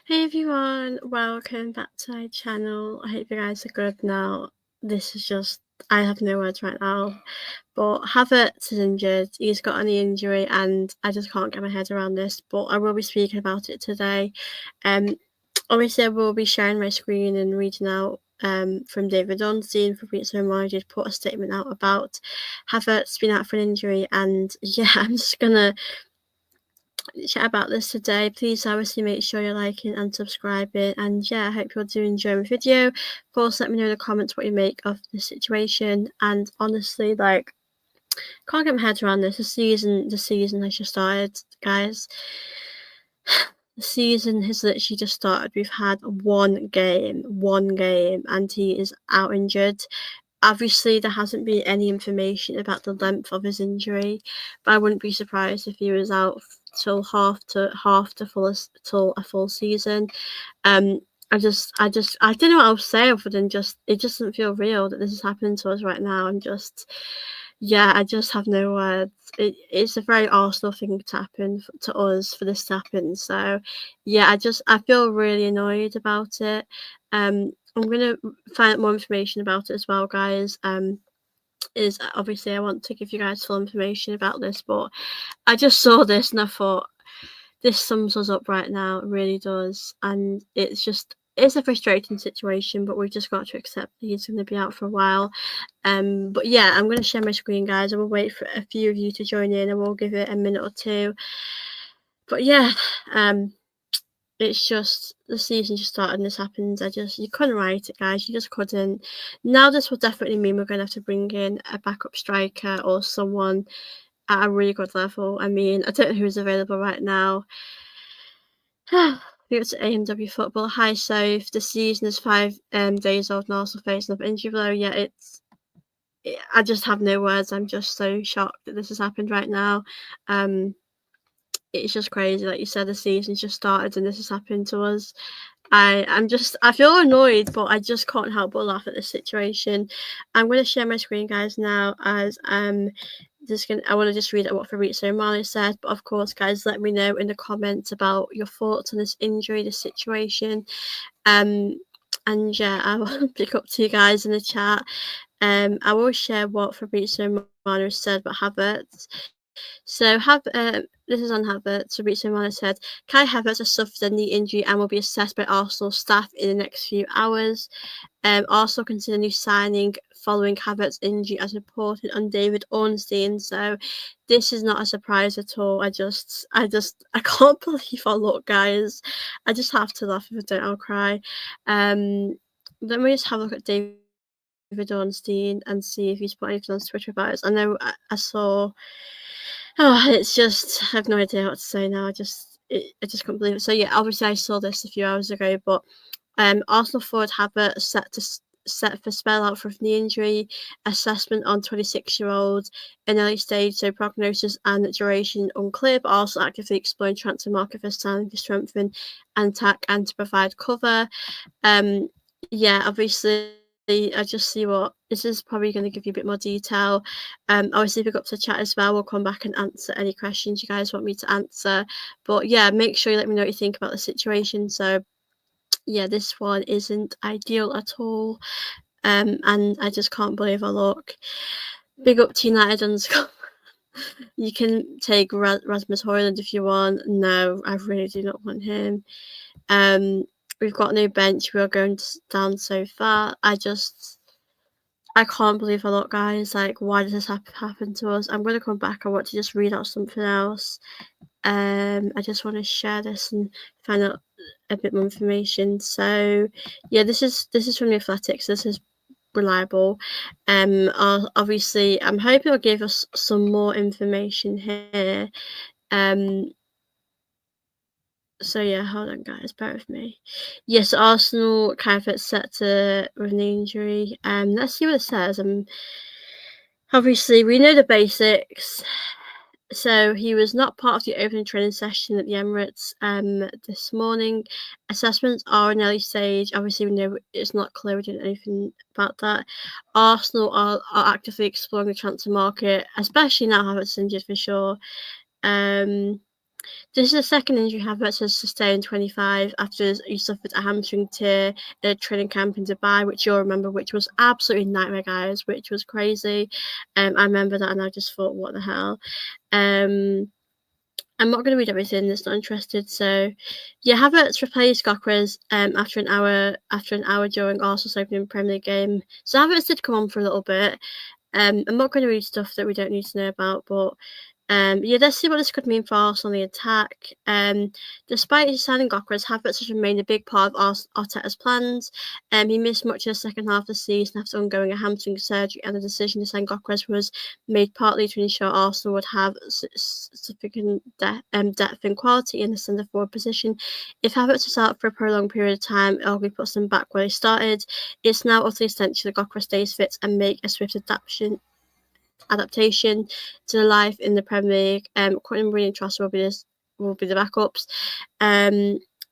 Hey everyone, welcome back to my channel. I hope you guys are good now. This is just, I have no words right now. But Havertz is injured, he's got a knee injury, and I just can't get my head around this. But I will be speaking about it today. Obviously, I will be sharing my screen and reading out from David Ornstein for Fabrizio Romano did put a statement out about Havertz being out for an injury, and yeah, I'm just gonna chat about this today. Please obviously make sure you're liking and subscribing, and yeah, I hope you do enjoy the video. Of course, let me know in the comments what you make of the situation. And honestly, like, can't get my head around this. The season has just started, guys. The season has literally just started. We've had one game, and he is out injured. Obviously, there hasn't been any information about the length of his injury, but I wouldn't be surprised if he was out till till a full season. Um, I don't know what else to say other than just it just doesn't feel real that this is happening to us right now. Yeah, I just have no words. It's a very Arsenal thing to happen to us for this to happen. So, yeah, I feel really annoyed about it. I'm gonna find out more information about it as well, guys. Is obviously I want to give you guys full information about this, but I just saw this and I thought this sums us up right now. It really does, and it's a frustrating situation, but we've just got to accept that he's going to be out for a while. But yeah, I'm going to share my screen, guys. I will wait for a few of you to join in, and we'll give it a minute or two. But yeah, it's just the season just started and this happens. You couldn't write it, guys. You just couldn't. Now this will definitely mean we're going to have to bring in a backup striker or someone at a really good level. I mean, I don't know who's available right now. It's AMW football. Hi, Soph. The season is 5 days old and also facing up injury blow. Yeah, I just have no words. I'm just so shocked that this has happened right now. It's just crazy. Like you said, the season's just started and this has happened to us. I feel annoyed, but I just can't help but laugh at this situation. I'm going to share my screen, guys, now as I want to just read out what Fabrizio Romano said, but of course, guys, let me know in the comments about your thoughts on this injury, this situation. And yeah, I will pick up to you guys in the chat. I will share what Fabrizio Romano said about Havertz. So this is on Havertz. Fabrizio Romano said, Kai Havertz has suffered a knee injury and will be assessed by Arsenal staff in the next few hours. Arsenal consider new signing following Havertz's injury as reported on David Ornstein. So this is not a surprise at all. I can't believe I look, guys. I just have to laugh. If I don't, I'll cry. Let me just have a look at David Ornstein and see if he's put anything on Twitter about it. I know I saw. Oh, it's just I have no idea what to say now. I just can't believe it. So yeah, obviously I saw this a few hours ago, but Arsenal forward Havertz set for spell out for knee injury. Assessment on 26-year-old in early stage, so prognosis and duration unclear, but also actively exploring transfer market for signing to strengthen and attack and to provide cover. Yeah, obviously I just see what this is probably going to give you a bit more detail. Obviously pick up to chat as well. We'll come back and answer any questions you guys want me to answer. But yeah, make sure you let me know what you think about the situation. So yeah, this one isn't ideal at all. And I just can't believe I look. Big up to United underscore. You can take Rasmus Højlund if you want. No, I really do not want him. We've got no bench. We are going down so far. I can't believe a lot, guys. Like, why does this happen to us? I'm going to come back. I want to just read out something else. I just want to share this and find out a bit more information. So, yeah, this is from the Athletics. This is reliable. Obviously, I'm hoping it'll give us some more information here. So yeah, hold on, guys, bear with me. Yes, Arsenal kind of set to with an injury. Let's see what it says. Obviously we know the basics. So he was not part of the opening training session at the Emirates this morning. Assessments are in early stage. Obviously we know it's not clear. We didn't know anything about that. Arsenal are actively exploring the transfer market, especially now Havertz injured for sure. This is the second injury Havertz has sustained 25 after he suffered a hamstring tear in a training camp in Dubai, which you'll remember, which was absolutely nightmare, guys, which was crazy. I remember that and I just thought, what the hell? I'm not going to read everything. That's not interested. So, yeah, Havertz replaced Gokras after an hour during Arsenal's opening Premier League game. So Havertz did come on for a little bit. I'm not going to read stuff that we don't need to know about, but yeah, let's see what this could mean for Arsenal on the attack. Despite his signing Gokras, Havertz has remained a big part of Arteta's plans. He missed much of the second half of the season after undergoing a hamstring surgery, and the decision to sign Gokras was made partly to ensure Arsenal would have sufficient depth and quality in the centre forward position. If Havertz is out for a prolonged period of time, it only puts them back where they started. It's now utterly essential that Gokras stays fit and make a swift adaptation to the life in the Premier League. Quentin Mourinho and Trossard will be the backups.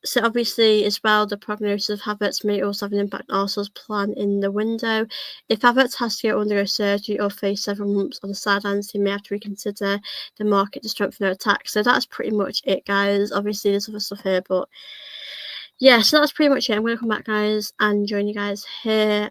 So obviously as well, the prognosis of Havertz may also have an impact on Arsenal's plan in the window. If Havertz has to undergo surgery or face several months on the sidelines, he may have to reconsider the market to strengthen their attack. So that's pretty much it, guys. Obviously there's other stuff here, but yeah, so that's pretty much it. I'm going to come back, guys, and join you guys here.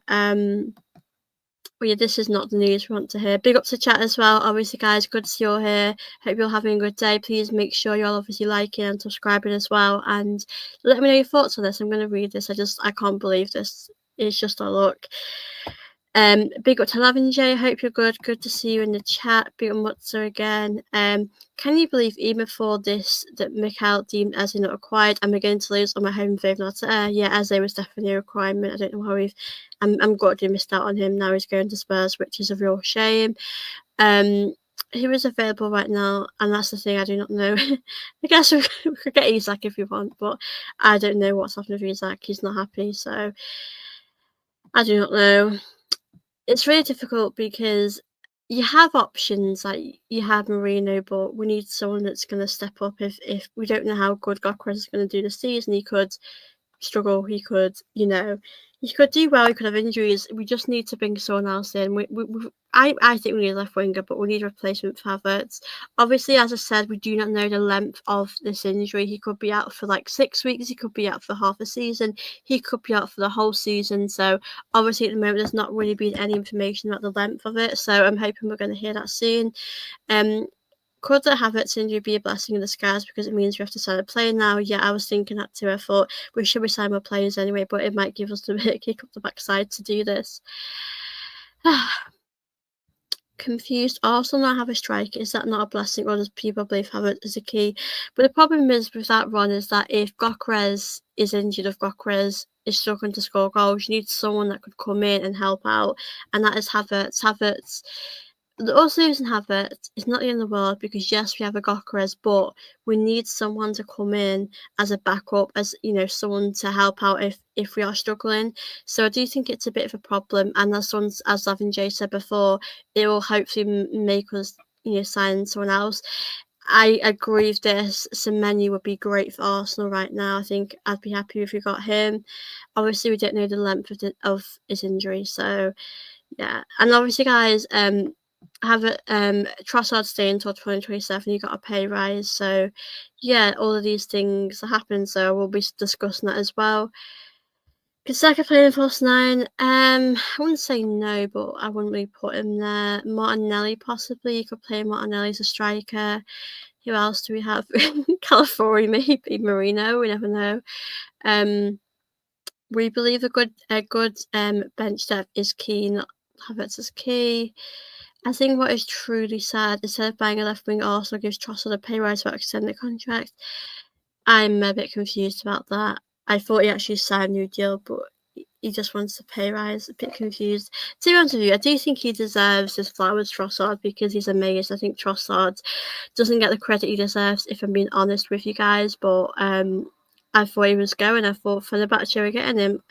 But yeah, this is not the news we want to hear. Big up to chat as well. Obviously, guys, good to see you all here. Hope you're having a good day. Please make sure you're obviously liking and subscribing as well. And let me know your thoughts on this. I'm going to read this. I can't believe this. It's just a look. Big up to Lavender. Hope you're good. Good to see you in the chat. Big up Mutzer again. Can you believe even before this that Mikel deemed Eze not required? I'm beginning to lose on my home favourite. Yeah, Eze was definitely a requirement. I don't know how we've. I'm glad we missed out on him. Now he's going to Spurs, which is a real shame. Who is available right now? And that's the thing, I do not know. I guess we could get Isak if we want, but I don't know what's happening with Isak. He's not happy, so I do not know. It's really difficult because you have options, like you have Marino, but we need someone that's going to step up. If we don't know how good Gokras is going to do this season, he could struggle. He could, he could do well. He could have injuries. We just need to bring someone else in. I think we need a left winger, but we need a replacement for Havertz. Obviously, as I said, we do not know the length of this injury. He could be out for like 6 weeks. He could be out for half a season. He could be out for the whole season. So obviously, at the moment, there's not really been any information about the length of it. So I'm hoping we're going to hear that soon. Could the Havertz injury be a blessing in disguise because it means we have to sign a player now? Yeah, I was thinking that too. I thought we should sign more players anyway, but it might give us a bit of kick up the backside to do this. Confused. Arsenal now have a striker. Is that not a blessing, or does people believe Havertz is a key? But the problem is with that run is that if Gokras is injured, if Gokras is struggling to score goals, you need someone that could come in and help out, and that is Havertz. Also losing Havertz is not the end of the world because yes, we have a Gokras, but we need someone to come in as a backup, as someone to help out if we are struggling. So I do think it's a bit of a problem, and as Lavin J said before, it will hopefully make us sign someone else. I agree with this. Semenyo would be great for Arsenal right now. I think I'd be happy if we got him. Obviously, we don't know the length of his injury, so yeah. And obviously, guys, have a Trossard stay until 2027. You got a pay rise, so yeah, all of these things are happening. So we'll be discussing that as well. Could Saka play in false nine? I wouldn't say no, but I wouldn't really put him there. Martinelli possibly. You could play Martinelli as a striker. Who else do we have? Calafiori, maybe Marino. We never know. We believe a good bench depth is key. Not Havertz is key. I think what is truly sad, instead of buying a left wing, Arsenal gives Trossard a pay rise for extended contract. I'm a bit confused about that. I thought he actually signed a new deal, but he just wants a pay rise. A bit confused. To be honest with you, I do think he deserves his flowers, Trossard, because he's amazing. I think Trossard doesn't get the credit he deserves, if I'm being honest with you guys. But I thought he was going. I thought Fenerbahce were getting him.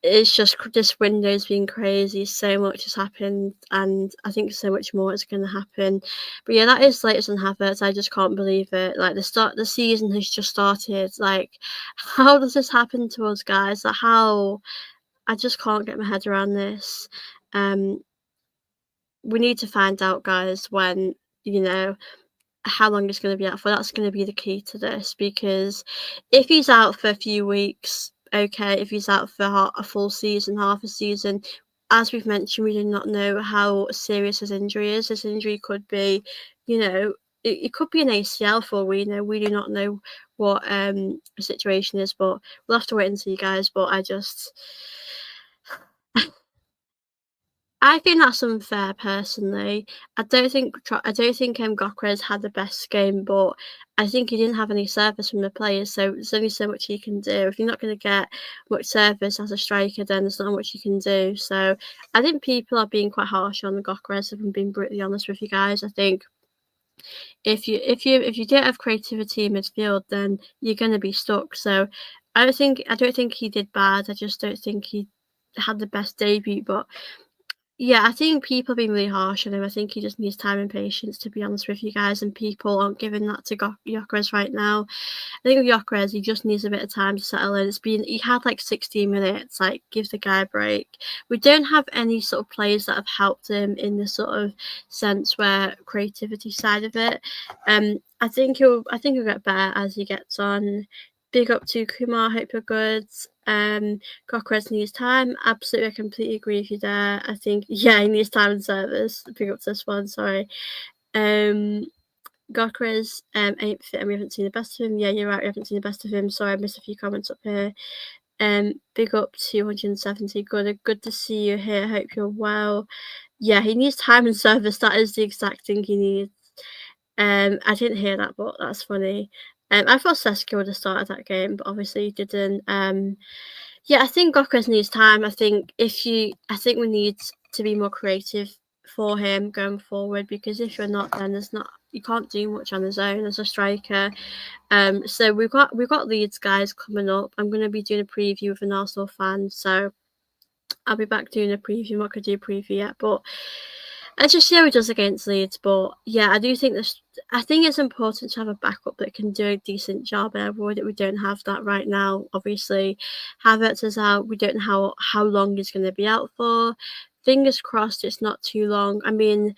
It's just this window's been crazy. So much has happened, and I think so much more is going to happen. But yeah, that is latest on Havertz. I just can't believe it. Like the season has just started. Like, how does this happen to us, guys? Like, how? I just can't get my head around this. We need to find out, guys, when how long he's going to be out for. That's going to be the key to this, because if he's out for a few weeks, okay. If he's out for a full season, half a season, as we've mentioned, we do not know how serious his injury is. His injury could be, you know, it could be an ACL for all we know. We do not know what the situation is, but we'll have to wait and see, guys. But I think that's unfair personally. I don't think Gokras had the best game, but I think he didn't have any service from the players, so there's only so much he can do. If you're not going to get much service as a striker, then there's not much you can do. So I think people are being quite harsh on Gokras, if I'm being brutally honest with you guys. I think if you don't have creativity in midfield, then you're going to be stuck. So I don't think he did bad. I just don't think he had the best debut, but yeah, I think people have been really harsh on him. I think he just needs time and patience, to be honest with you guys, and people aren't giving that to Gyökeres right now. I think with Gyökeres, he just needs a bit of time to settle in. He had like 16 minutes, like give the guy a break. We don't have any sort of players that have helped him in the sort of sense where creativity side of it. I think he'll get better as he gets on. Big up to Kumar, hope you're good. Gyökeres needs time. Absolutely, I completely agree with you there. I think, yeah, he needs time and service. Big up to this one, sorry. Gyökeres ain't fit and we haven't seen the best of him. Yeah, you're right, we haven't seen the best of him. Sorry, I missed a few comments up here. Big up to 170. Good to see you here. Hope you're well. Yeah, he needs time and service. That is the exact thing he needs. I didn't hear that, but that's funny. I thought Sesko would have started that game, but obviously he didn't. Yeah, I think Gyökeres needs time. I think we need to be more creative for him going forward, because if you're not, then you can't do much on his own as a striker. So we've got Leeds guys coming up. I'm going to be doing a preview with an Arsenal fan, so I'll be back doing a preview. I'm not going to do a preview yet, but let's just see how he does against Leeds. But yeah, I think it's important to have a backup that can do a decent job, and I worry that we don't have that right now. Obviously, Havertz is out. We don't know how long he's going to be out for. Fingers crossed it's not too long. I mean,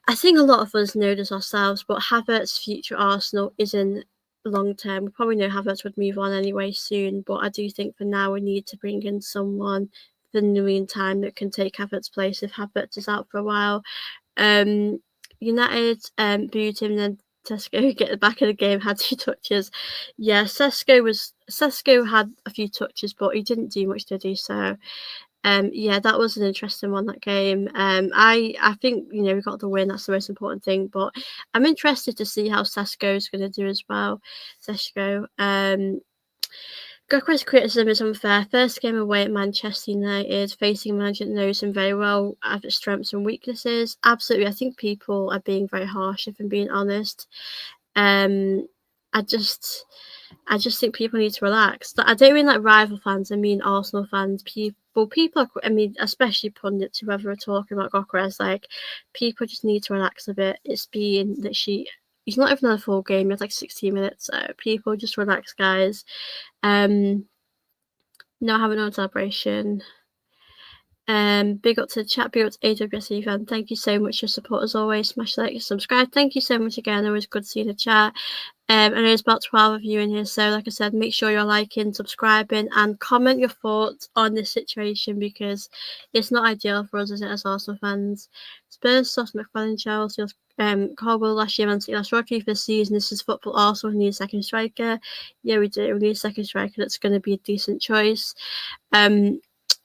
I think a lot of us know this ourselves, but Havertz's future at Arsenal isn't long term. We probably know Havertz would move on anyway soon, but I do think for now we need to bring in someone for the meantime that can take Havertz's place if Havertz is out for a while. United booed him, then Sesko get the back of the game, had 2 touches. Yeah, Sesko had a few touches, but he didn't do much, did he? So yeah, that was an interesting one, that game. I think, we got the win. That's the most important thing. But I'm interested to see how Sesko's going to do as well. Sesko. Gyökeres' criticism is unfair. First game away at Manchester United, facing a manager that knows him very well, have its strengths and weaknesses. Absolutely, I think people are being very harsh, if I'm being honest. I just think people need to relax. I don't mean like rival fans. I mean Arsenal fans. People. I mean, especially pundits, whoever are talking about Gyökeres. Like, people just need to relax a bit. It's been literally. He's not even had a full game. He had like 16 minutes. So people just relax, guys. No, having no celebration. Big up to the chat, big up to AWS fan. Thank you so much for your support as always. Smash the like and subscribe. Thank you so much again. Always good to see the chat. I know there's about 12 of you in here, so like I said, make sure you're liking, subscribing, and comment your thoughts on this situation, because it's not ideal for us, is it, as Arsenal fans? Spurs, Sos, McFarlane, Chelsea, Caldwell last year, Man City last Rodri this season. This is football. Arsenal need a second striker. Yeah, we do. We need a second striker that's going to be a decent choice.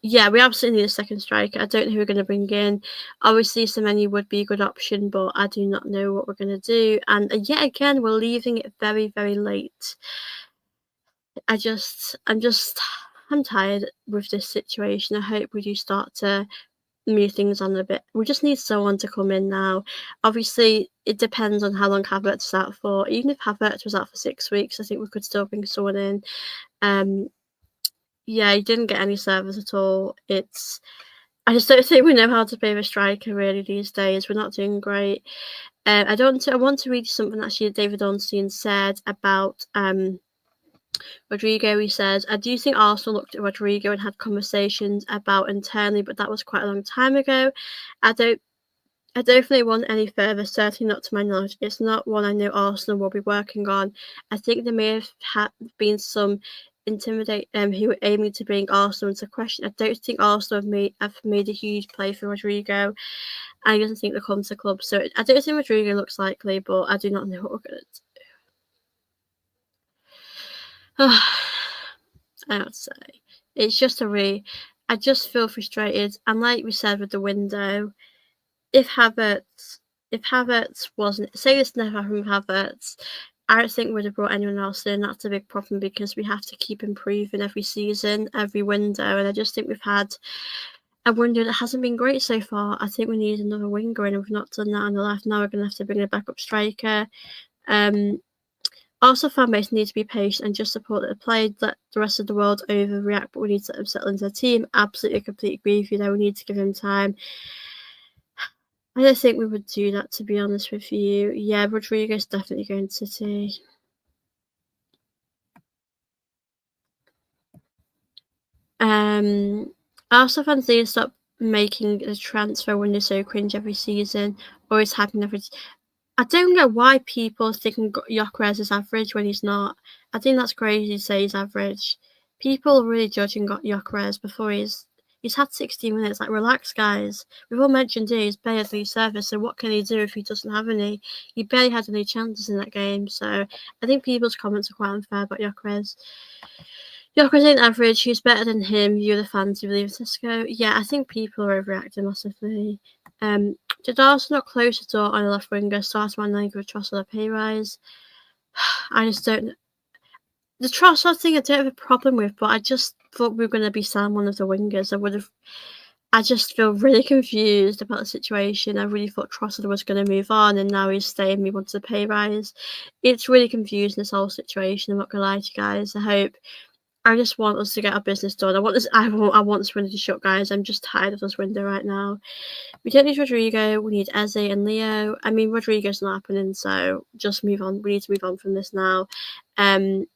Yeah, we absolutely need a second striker. I don't know who we're going to bring in. Obviously, Semenyo would be a good option, but I do not know what we're going to do. And yet again, we're leaving it very, very late. I'm tired with this situation. I hope we do start to move things on a bit. We just need someone to come in now. Obviously, it depends on how long Havertz is out for. Even if Havertz was out for 6 weeks, I think we could still bring someone in. Yeah, he didn't get any service at all. I just don't think we know how to play a striker really these days. We're not doing great. I want to read something actually that David Ornstein said about Rodrigo. He says, I do think Arsenal looked at Rodrigo and had conversations about internally, but that was quite a long time ago. I I definitely want any further, certainly not to my knowledge. It's not one I know Arsenal will be working on. I think there may have been some intimidate who were aiming to bring Arsenal into question. I don't think Arsenal have made a huge play for Rodrigo. I don't think they'll come to the club. So I don't think Rodrigo looks likely, but I do not know what we're going to do. I have to say. It's just I just feel frustrated. And like we said with the window, if Havertz wasn't, say this never happened with Havertz, I don't think we'd have brought anyone else in. That's a big problem because we have to keep improving every season, every window, and I just think we've had a window that hasn't been great so far. I think we need another winger, and if we've not done that on the left, now we're going to have to bring a backup striker. Also, fan base need to be patient and just support that the players. Let the rest of the world overreact, but we need to let them settle into the team. Absolutely, completely agree with you. Though we need to give him time. I don't think we would do that, to be honest with you. Yeah, Rodrigo's definitely going to City. Also fans need to stop making the transfer window so cringe every season. Always happening every. I don't know why people think Gyökeres is average when he's not. I think that's crazy to say he's average. People are really judging Gyökeres before he's had 60 minutes. Like, relax, guys. We've all mentioned he's barely service, so what can he do if he doesn't have any? He barely had any chances in that game, so I think people's comments are quite unfair about Gyökeres. Gyökeres ain't average. He's better than him. You, the fans, who believe in Cisco. Yeah, I think people are overreacting massively. Did Arsenal close the door on a left winger, start one line with Trossard a pay rise? I just don't. The Trossard thing I don't have a problem with, but I just thought we were going to be selling one of the wingers. I just feel really confused about the situation. I really thought Trossard was going to move on, and now he's staying. We wanted a pay rise. It's really confusing, this whole situation. I'm not going to lie to you guys. I just want us to get our business done. I want this window to shut, guys. I'm just tired of this window right now. We don't need Rodrigo. We need Eze and Leo. I mean, Rodrigo's not happening, so just move on. We need to move on from this now.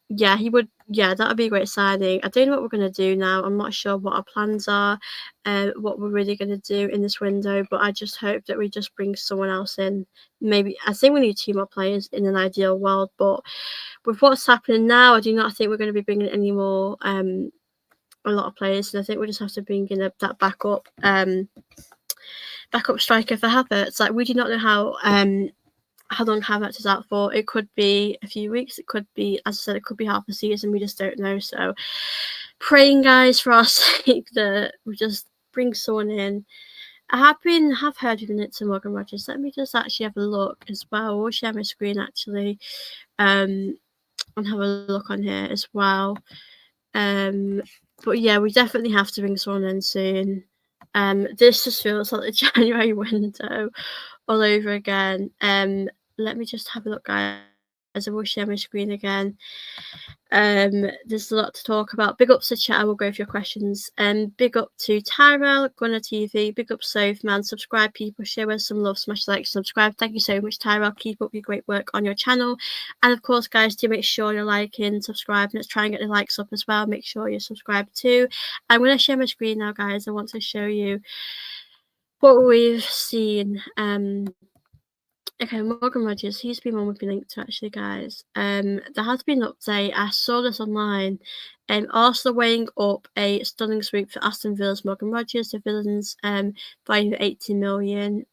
Yeah, he would. Yeah, that would be a great signing. I don't know what we're going to do now. I'm not sure what our plans are, what we're really going to do in this window, but I just hope that we just bring someone else in. Maybe, I think we need 2 more players in an ideal world, but with what's happening now, I do not think we're going to be bringing any more, a lot of players, and I think we just have to bring in that backup striker for Havertz. Like, we do not know how long Havertz is out for. It could be a few weeks. It could be, as I said, it could be half a season. We just don't know. So, praying, guys, for our sake that we just bring someone in. I have heard of it to Morgan Rogers. Let me just actually have a look as well. We'll share my screen actually, and have a look on here as well. But yeah, we definitely have to bring someone in soon. This just feels like the January window all over again. Let me just have a look, guys. I will share my screen again. There's a lot to talk about. Big ups to chat. I will go for your questions. Big up to Tyrell, Gunner TV. Big up Soph, man. Subscribe, people. Show us some love. Smash like, subscribe. Thank you so much, Tyrell. Keep up your great work on your channel. And of course, guys, do make sure you're liking, subscribe. Let's try and get the likes up as well. Make sure you're subscribed too. I'm going to share my screen now, guys. I want to show you what we've seen. Okay, Morgan Rogers, he's been one we've been linked to actually, guys. There has been an update. I saw this online. Arsenal weighing up a stunning sweep for Aston Villa's Morgan Rogers. The Villains buying 80 million.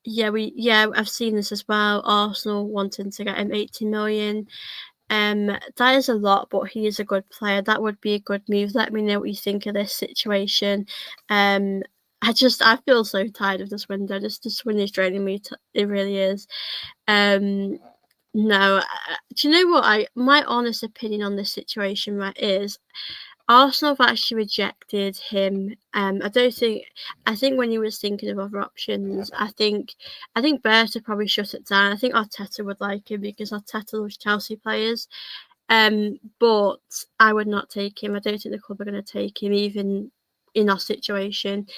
Yeah, I've seen this as well. Arsenal wanting to get him 80 million. That is a lot, but he is a good player. That would be a good move. Let me know what you think of this situation. I feel so tired of this window. This window is draining me. It really is. No, do you know what? My honest opinion on this situation, right, is Arsenal have actually rejected him. I think when he was thinking of other options, I think Berta probably shut it down. I think Arteta would like him because Arteta loves Chelsea players. But I would not take him. I don't think the club are going to take him, even in our situation.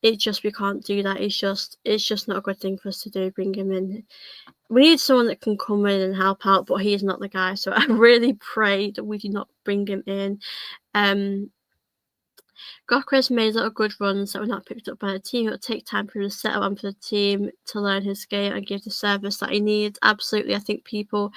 We can't do that. It's just not a good thing for us to do. Bring him in. We need someone that can come in and help out, but he is not the guy. So I really pray that we do not bring him in. Gokras made a lot of good runs that were not picked up by the team. It will take time for him to settle on for the team to learn his game and give the service that he needs. Absolutely, I think people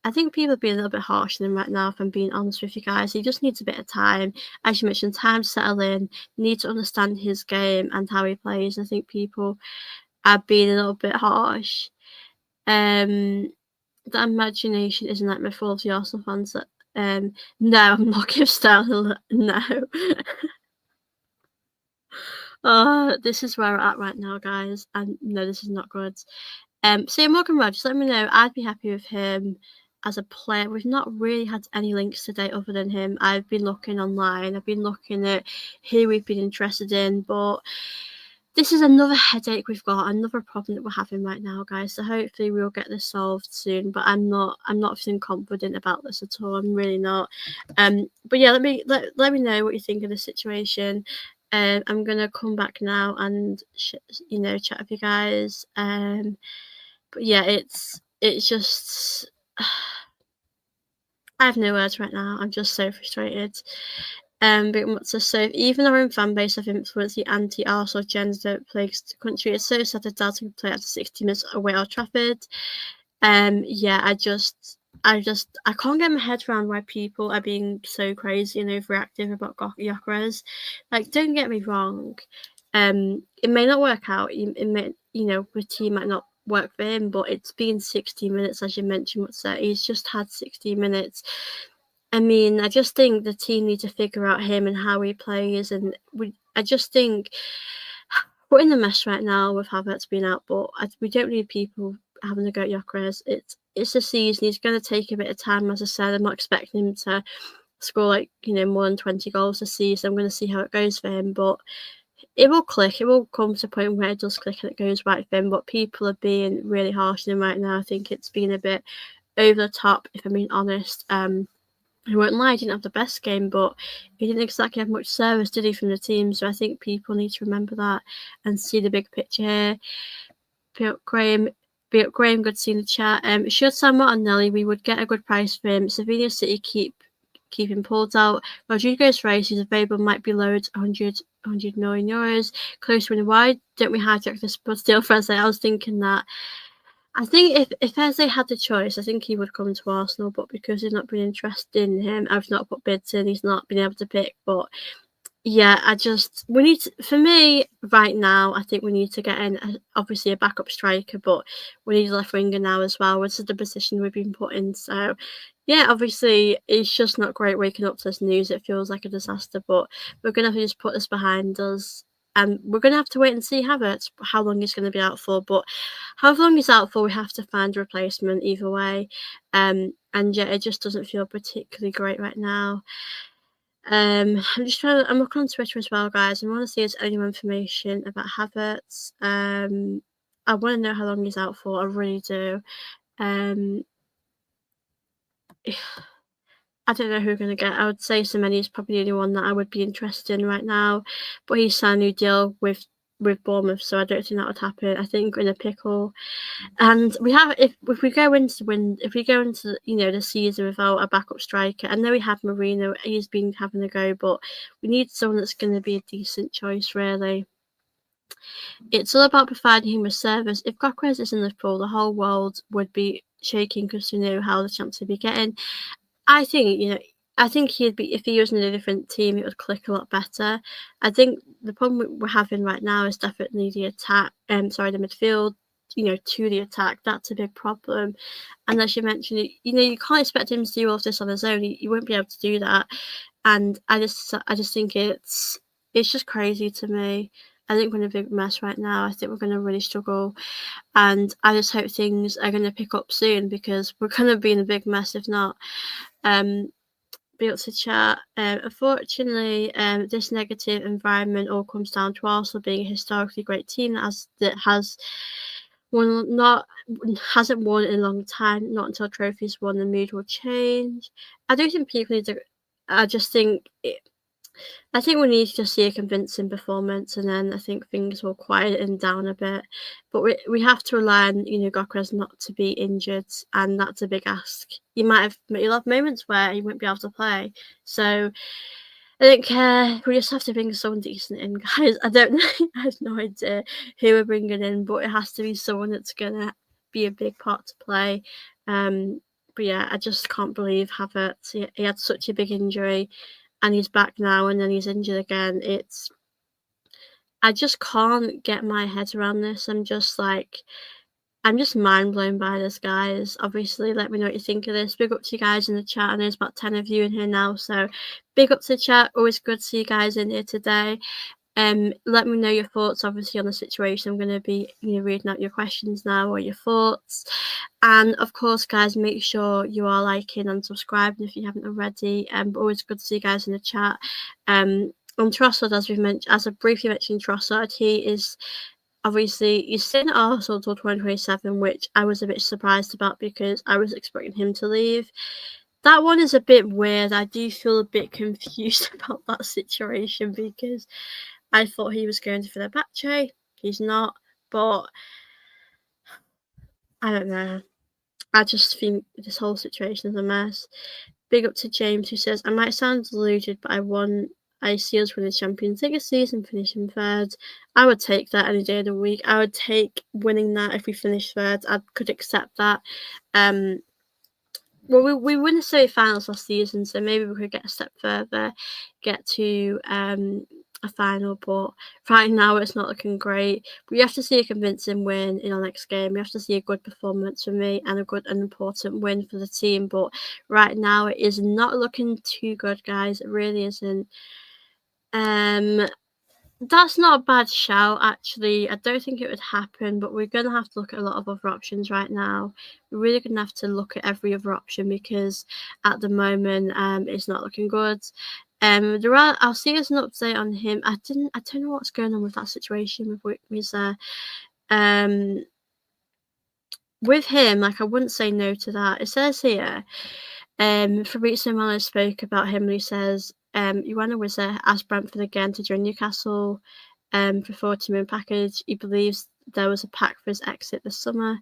are being a little bit harsh on him right now, if I'm being honest with you guys. He just needs a bit of time. As you mentioned, time to settle in, need to understand his game and how he plays. I think people are being a little bit harsh. The imagination isn't like my fault, the Arsenal fans. That no, I'm not giving Sterling. No. This is where we're at right now, guys, and no, this is not good. So Morgan Rogers, let me know. I'd be happy with him as a player. We've not really had any links today other than him. I've been looking online. I've been looking at who we've been interested in, but this is another headache we've got, another problem that we're having right now, guys. So hopefully we'll get this solved soon. But I'm not feeling confident about this at all. I'm really not. But yeah, let me know what you think of the situation. I'm gonna come back now and chat with you guys. But yeah, it's just I have no words right now. I'm just so frustrated. But what's this? So even our own fan base have influenced the anti-Arsenal agenda that plagues the country. It's so sad that Dalton can play after 60 minutes away at Old Trafford. Yeah, I can't get my head around why people are being so crazy and overreactive about Gyökeres. Like, don't get me wrong. It may not work out. It may, the team might not work for him, but it's been 60 minutes, as you mentioned. He's just had 60 minutes. I mean, I just think the team need to figure out him and how he plays, and I just think we're in a mess right now with Havertz being out, but we don't need people having a go at Gyökeres. It's a season. He's going to take a bit of time, as I said. I'm not expecting him to score more than 20 goals a season. I'm going to see how it goes for him, but it will click. It will come to a point where it does click and it goes right for him. But people are being really harsh on him right now. I think it's been a bit over the top, if I'm being honest. I won't lie, he didn't have the best game, but he didn't exactly have much service, did he, from the team? So I think people need to remember that and see the big picture here. Graham, good seeing the chat. Should Sam Martinelli, we would get a good price for him. Sevilla City keep him pulled out. Rodrigo's race, who's available, might be lowered 100 million euros. Close to winning. Why don't we hijack this but still friends? I was thinking that. I think if Eze had the choice, I think he would come to Arsenal, but because he's not been interested in him, I've not put bids in, he's not been able to pick. But yeah, we need to, for me, right now, I think we need to get in, obviously, a backup striker, but we need a left winger now as well, which is the position we've been put in. So yeah, obviously, it's just not great waking up to this news. It feels like a disaster, but we're going to have to just put this behind us. And we're going to have to wait and see Havertz, how long he's going to be out for. But however long he's out for, we have to find a replacement either way. And yeah, it just doesn't feel particularly great right now. I'm looking on Twitter as well, guys. I want to see if there's any more information about Havertz. I want to know how long he's out for. I really do. I don't know who we're going to get. I would say Semenyo is probably the only one that I would be interested in right now, but he's signed a new deal with Bournemouth, so I don't think that would happen. I think we're in a pickle, and we have if we go into the season without a backup striker. I know we have Marino; he's been having a go, but we need someone that's going to be a decent choice, really. It's all about providing him with service. If Gyökeres is in Liverpool, the whole world would be shaking because we know how the chance would be getting. I think he'd be, if he was in a different team, it would click a lot better. I think the problem we're having right now is definitely the attack. The midfield. To the attack. That's a big problem. And as you mentioned, you can't expect him to do all of this on his own. He won't be able to do that. And I just think it's just crazy to me. I think we're in a big mess right now. I think we're going to really struggle. And I just hope things are going to pick up soon, because we're going to be in a big mess if not. Be able to chat. Unfortunately, this negative environment all comes down to Arsenal being a historically great team that hasn't won in a long time. Not until trophies won, the mood will change. I don't think people need to. I think we need to just see a convincing performance, and then I think things will quieten down a bit. But we have to rely on Gyökeres not to be injured, and that's a big ask. You'll have moments where he won't be able to play. So I don't care. We just have to bring someone decent in, guys. I don't know. I have no idea who we're bringing in, but it has to be someone that's gonna be a big part to play. But yeah, I just can't believe Havertz. He had such a big injury, and he's back now, and then he's injured again. I just can't get my head around this. I'm just mind blown by this, guys. Obviously, let me know what you think of this. Big up to you guys in the chat. I know there's about 10 of you in here now, so big up to the chat. Always good to see you guys in here today. Let me know your thoughts, obviously, on the situation. I'm going to be reading out your questions now, or your thoughts. And of course, guys, make sure you are liking and subscribing if you haven't already. But always good to see you guys in the chat. On Trossard, as I briefly mentioned, Trossard, he is obviously he's staying at Arsenal until 2027, which I was a bit surprised about because I was expecting him to leave. That one is a bit weird. I do feel a bit confused about that situation because I thought he was going to Fenerbahce. He's not, but I don't know. I just think this whole situation is a mess. Big up to James, who says, I might sound deluded, but I see us win the Champions League season, finishing third. I would take that any day of the week. I would take winning that if we finish third. I could accept that. Well, we won the semi-finals last season, so maybe we could get a step further, get to a final. But right now, it's not looking great. We have to see a convincing win in our next game. We have to see a good performance from me and a good and important win for the team. But right now, it is not looking too good, guys. It really isn't. That's not a bad shout, actually. I don't think it would happen, but we're going to have to look at a lot of other options right now. We're really going to have to look at every other option because at the moment, it's not looking good. I'll see there's an update on him. I don't know what's going on with that situation with Wizza. With him, I wouldn't say no to that. It says here, Fabrizio Romano spoke about him and he says, Ioana Wizza asked Brentford again to join Newcastle for 40 million package. He believes there was a pack for his exit this summer.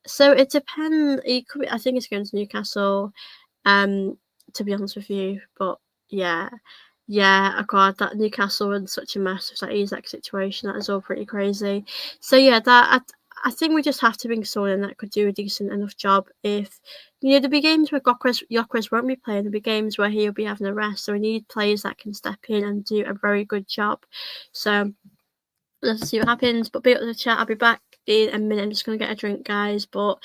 So it depends. I think he's going to Newcastle, to be honest with you. But yeah, God, that Newcastle was such a mess with that Isak situation. That is all pretty crazy. So yeah, I think we just have to bring someone in that could do a decent enough job. If there'll be games where Gyökeres won't be playing, there'll be games where he'll be having a rest. So we need players that can step in and do a very good job. So let's see what happens. But be up to the chat. I'll be back in a minute. I'm just gonna get a drink, guys. But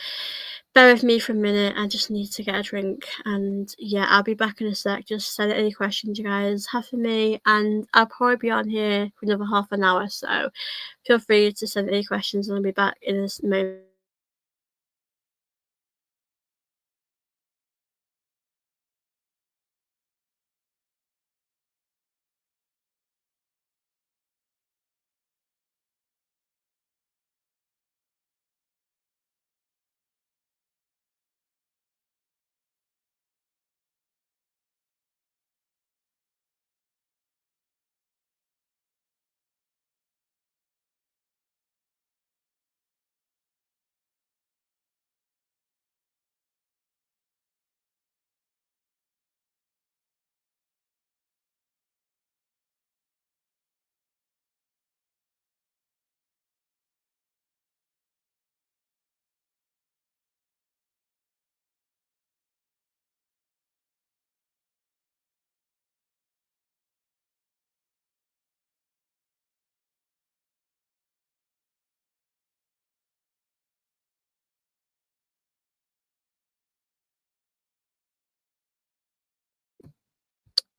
bear with me for a minute. I just need to get a drink, and yeah, I'll be back in a sec. Just send any questions you guys have for me, and I'll probably be on here for another half an hour. So feel free to send any questions, and I'll be back in a moment.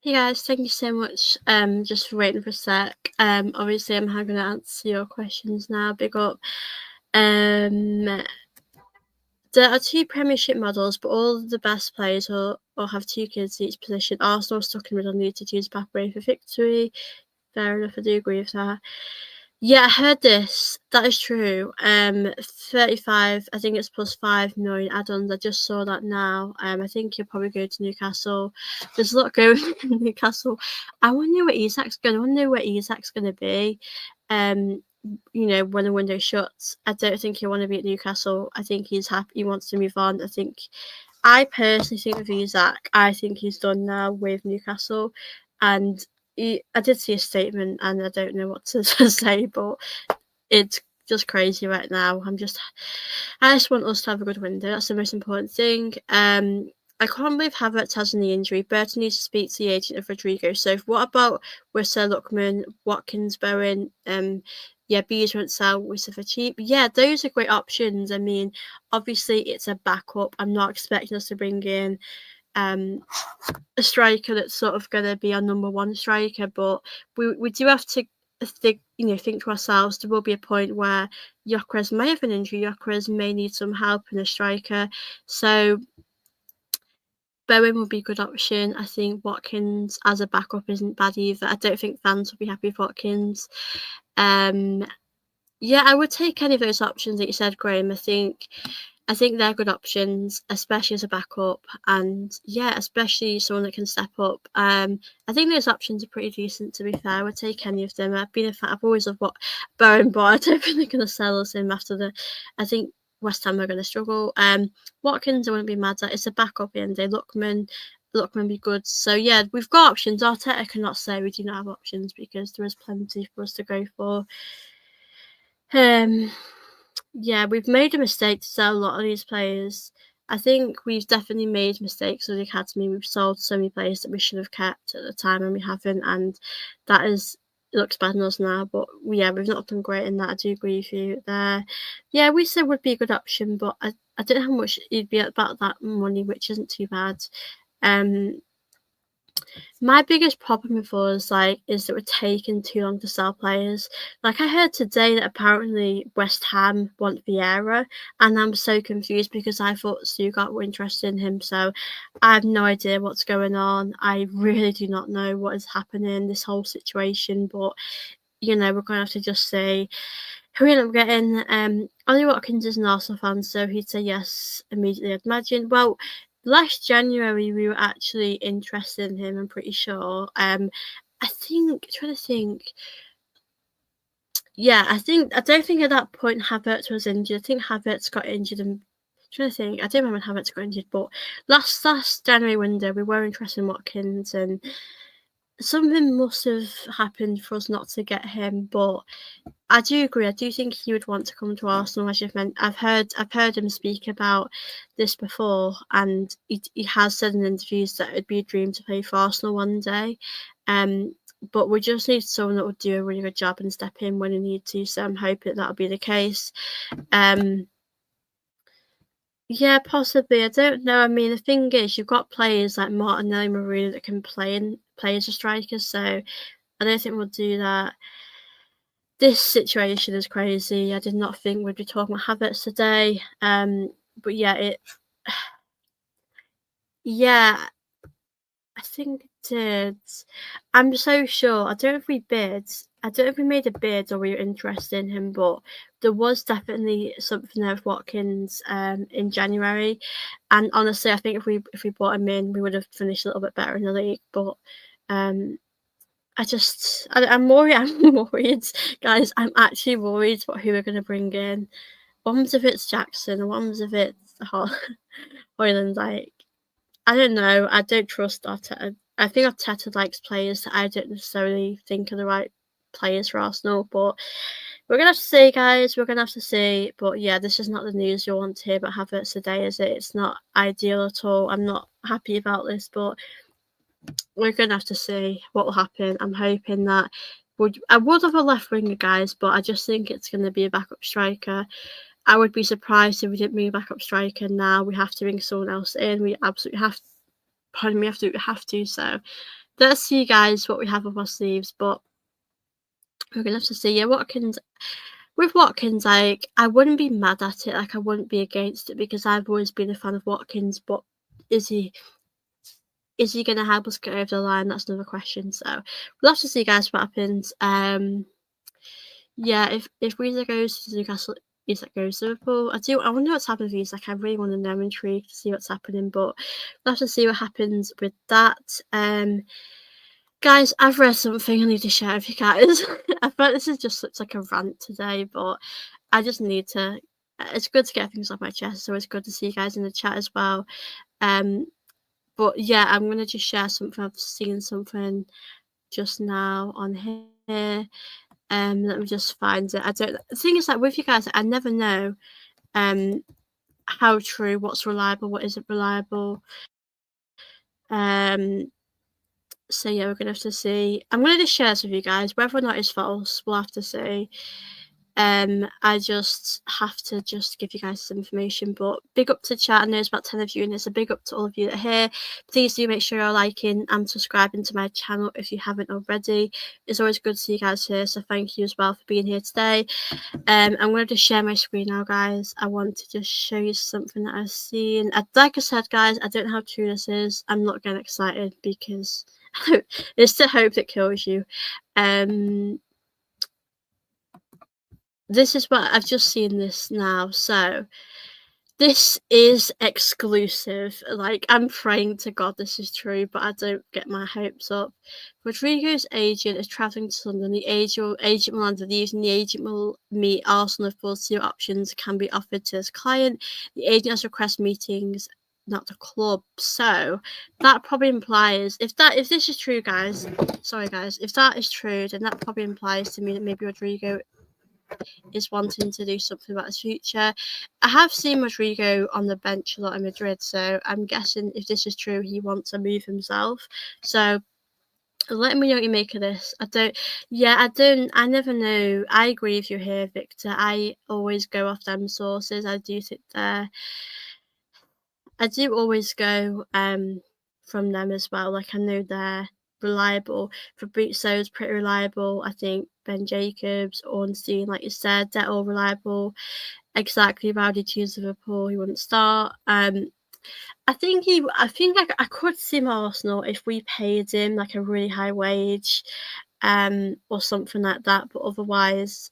Hey guys, thank you so much just for waiting for a sec. Obviously I'm going to answer your questions now. Big up. There are 2 Premiership models, but all the best players will have 2 kids at each position. Arsenal stuck in the middle, need to choose pathway for victory. Fair enough, I do agree with that. Yeah, I heard this. That is true. 35, I think it's plus 5 million add-ons. I just saw that now. I think he'll probably go to Newcastle. There's a lot going in Newcastle. I wonder where Isak's going. I wonder where Isak's going to be. When the window shuts. I don't think he'll want to be at Newcastle. I think he's happy. He wants to move on. I personally think with Isak, I think he's done now with Newcastle, and I did see a statement, and I don't know what to say, but it's just crazy right now. I just want us to have a good window. That's the most important thing. I can't believe Havertz has any injury. Burton needs to speak to the agent of Rodrigo. So what about Wissa, Lookman, Watkins, Bowen? Yeah, Bees won't sell Wissa for cheap. Yeah, those are great options. I mean, obviously it's a backup. I'm not expecting us to bring in a striker that's sort of going to be our number one striker, but we do have to think to ourselves, there will be a point where Gyökeres may have an injury, Gyökeres may need some help in a striker, so Bowen would be a good option. I think Watkins as a backup isn't bad either. I don't think fans will be happy with Watkins. Yeah, I would take any of those options that you said, Graham. I think they're good options, especially as a backup, and yeah, especially someone that can step up. I think those options are pretty decent, to be fair. I would take any of them. I've always loved what Bowen, but I don't think they're going to sell us him after I think West Ham are going to struggle. Watkins, I wouldn't be mad at. It's a backup at the end of the day. Lookman be good. So yeah, we've got options. Arteta cannot say we do not have options because there is plenty for us to go for. Yeah, we've made a mistake to sell a lot of these players. I think we've definitely made mistakes with the academy. We've sold so many players that we should have kept at the time and we haven't, and it looks bad on us now. But yeah, we've not done great in that. I do agree with you there. Yeah, we said would be a good option, but I don't know how much it'd be about that money, which isn't too bad. My biggest problem with us, is that we're taking too long to sell players. I heard today that apparently West Ham want Vieira, and I'm so confused because I thought Stuttgart were interested in him, so I have no idea what's going on. I really do not know what is happening, this whole situation, but, we're going to have to just say who we end up getting. Ollie Watkins is an Arsenal fan, so he'd say yes immediately, I'd imagine. Well, last January we were actually interested in him, I'm pretty sure. Trying to think. Yeah, I don't think at that point Havertz was injured. I think Havertz got injured and trying to think. I don't remember when Havertz got injured, but last January window we were interested in Watkins, and something must have happened for us not to get him, but I do agree. I do think he would want to come to Arsenal, as you've mentioned. I've heard him speak about this before, and he has said in interviews that it'd be a dream to play for Arsenal one day. But we just need someone that would do a really good job and step in when we need to. So I'm hoping that'll be the case. Yeah, possibly. I don't know. I mean, the thing is, you've got players like Martinelli, Marina that can play as a striker. So I don't think we'll do that. This situation is crazy. I did not think we'd be talking about Havertz today. But yeah, yeah, I think it did. I'm so sure. I don't know if we bid. I don't know if we made a bid or we were interested in him, but there was definitely something there with Watkins in January. And honestly, I think if we bought him in, we would have finished a little bit better in the league. But I'm worried. I'm worried, guys. I'm actually worried about who we're going to bring in. One's if it's Jackson, one's if it's Hoyland. I don't know. I don't trust Arteta. I think Arteta likes players that I don't necessarily think are the right players for Arsenal. But we're going to have to see, guys. We're going to have to see. But yeah, this is not the news you want to hear about Havertz today, is it? It's not ideal at all. I'm not happy about this, but we're going to have to see what will happen. I'm hoping that I would have a left winger, guys, but I just think it's going to be a backup striker. I would be surprised if we didn't bring a backup striker now. We have to bring someone else in. We absolutely have to. Pardon me, we have to. So let's see, guys, what we have up our sleeves. But we're going to have to see. Yeah, with Watkins, I wouldn't be mad at it. I wouldn't be against it because I've always been a fan of Watkins. But is he going to help us get over the line? That's another question. So we'll have to see, guys, what happens. Yeah, if Weezer goes to Newcastle, Isak goes to Liverpool. I wonder what's happening with Isak. I really want to know. I'm intrigued to see what's happening, but we'll have to see what happens with that. Guys, I've read something I need to share with you guys. I thought this is just looks like a rant today, but I just need to. It's good to get things off my chest, so it's good to see you guys in the chat as well. But yeah, I'm gonna just share something. I've seen something just now on here. Let me just find it. The thing is that with you guys, I never know how true, what's reliable, what isn't reliable. So yeah, we're gonna have to see. I'm gonna just share this with you guys. Whether or not it's false, we'll have to see. I just have to just give you guys some information. But big up to chat. I know there's about 10 of you, and it's a big up to all of you that are here. Please do make sure you're liking and subscribing to my channel if you haven't already. It's always good to see you guys here, so thank you as well for being here today. I'm going to just share my screen now, guys. I want to just show you something that I've seen. Like I said, guys, I don't know how true this is. I'm not getting excited because it's the hope that kills you. This is what I've just seen this now. So this is exclusive. Like, I'm praying to God this is true, but I don't get my hopes up. Rodrigo's agent is travelling to London. The agent will land with these, and the agent will meet Arsenal if both two options can be offered to his client. The agent has requested meetings, not the club. So that probably implies, if this is true, guys, sorry guys, if that is true, then that probably implies to me that maybe Rodrigo is wanting to do something about his future. I have seen Rodrigo on the bench a lot in Madrid, so I'm guessing if this is true, he wants to move himself. So let me know what you make of this. I never know. I agree with you here, Victor. I always go off them sources. I do always go from them as well. Like, I know they're reliable. Fabrizio's pretty reliable. I think Ben Jacobs, Ornstein, like you said, they're all reliable. Exactly. Rowdy choose Liverpool. He wouldn't start. I think I could see him at Arsenal if we paid him like a really high wage, or something like that. But otherwise,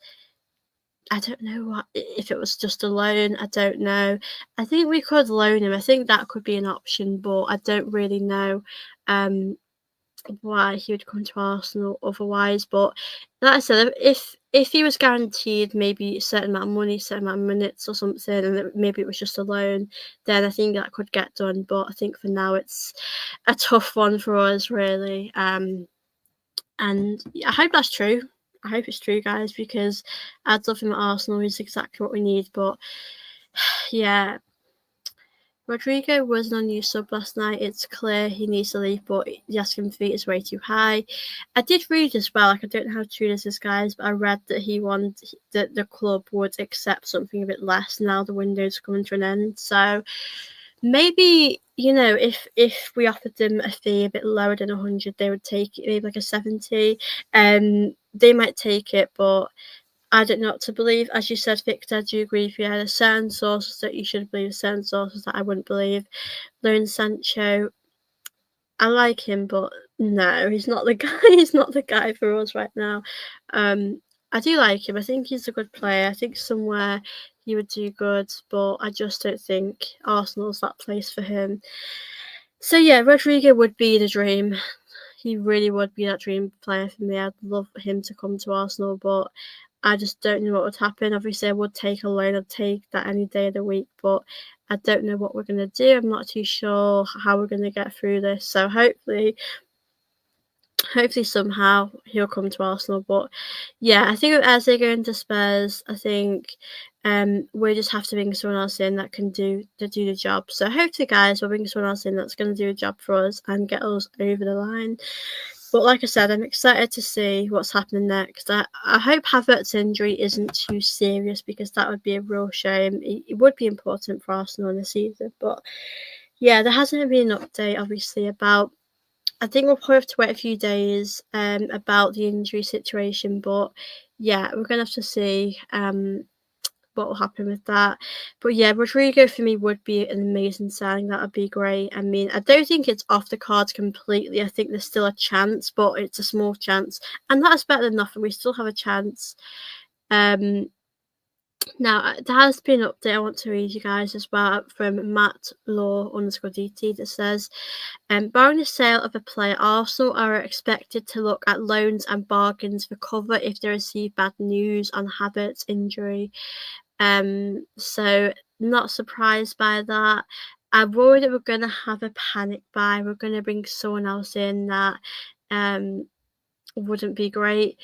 I don't know if it was just a loan. I don't know. I think we could loan him. I think that could be an option, but I don't really know why he would come to Arsenal otherwise. But like I said, if he was guaranteed maybe a certain amount of money, a certain amount of minutes or something, and maybe it was just a loan, then I think that could get done. But I think for now it's a tough one for us, really. And I hope that's true. I hope it's true, guys, because I'd love him at Arsenal. He's exactly what we need. But yeah, Rodrigo was an unused sub last night. It's clear he needs to leave, but the asking fee is way too high. I did read as well, like, I don't know how true this is, guys, but I read that that the club would accept something a bit less now the window's coming to an end. So maybe, if we offered them a fee a bit lower than 100, they would take it, maybe like a 70. They might take it, but I don't know what to believe. As you said, Victor, I do agree with you. There's certain sources that you should believe, certain sources that I wouldn't believe. Lauren Sancho, I like him, but no, he's not the guy. He's not the guy for us right now. I do like him. I think he's a good player. I think somewhere he would do good, but I just don't think Arsenal's that place for him. So yeah, Rodrigo would be the dream. He really would be that dream player for me. I'd love him to come to Arsenal, but I just don't know what would happen. Obviously, I would take a loan. I'd take that any day of the week, but I don't know what we're going to do. I'm not too sure how we're going to get through this. So hopefully somehow he'll come to Arsenal. But yeah, I think as they go into Spurs, I think we just have to bring someone else in that can do the job. So hopefully, guys, we'll bring someone else in that's going to do a job for us and get us over the line. But like I said, I'm excited to see what's happening next. I hope Havertz's injury isn't too serious, because that would be a real shame. It would be important for Arsenal in the season. But yeah, there hasn't been an update, obviously, about. I think we'll probably have to wait a few days about the injury situation. But yeah, we're going to have to see what will happen with that. But yeah, Rodrigo for me would be an amazing signing. That would be great. I mean, I don't think it's off the cards completely. I think there's still a chance, but it's a small chance, and that is better than nothing. We still have a chance. Now, there has been an update I want to read you guys as well from Matt Law _DT that says, barring the sale of a player, Arsenal are expected to look at loans and bargains for cover if they receive bad news on Havertz's injury. So not surprised by that. I'm worried that we're going to have a panic buy. We're going to bring someone else in that wouldn't be great.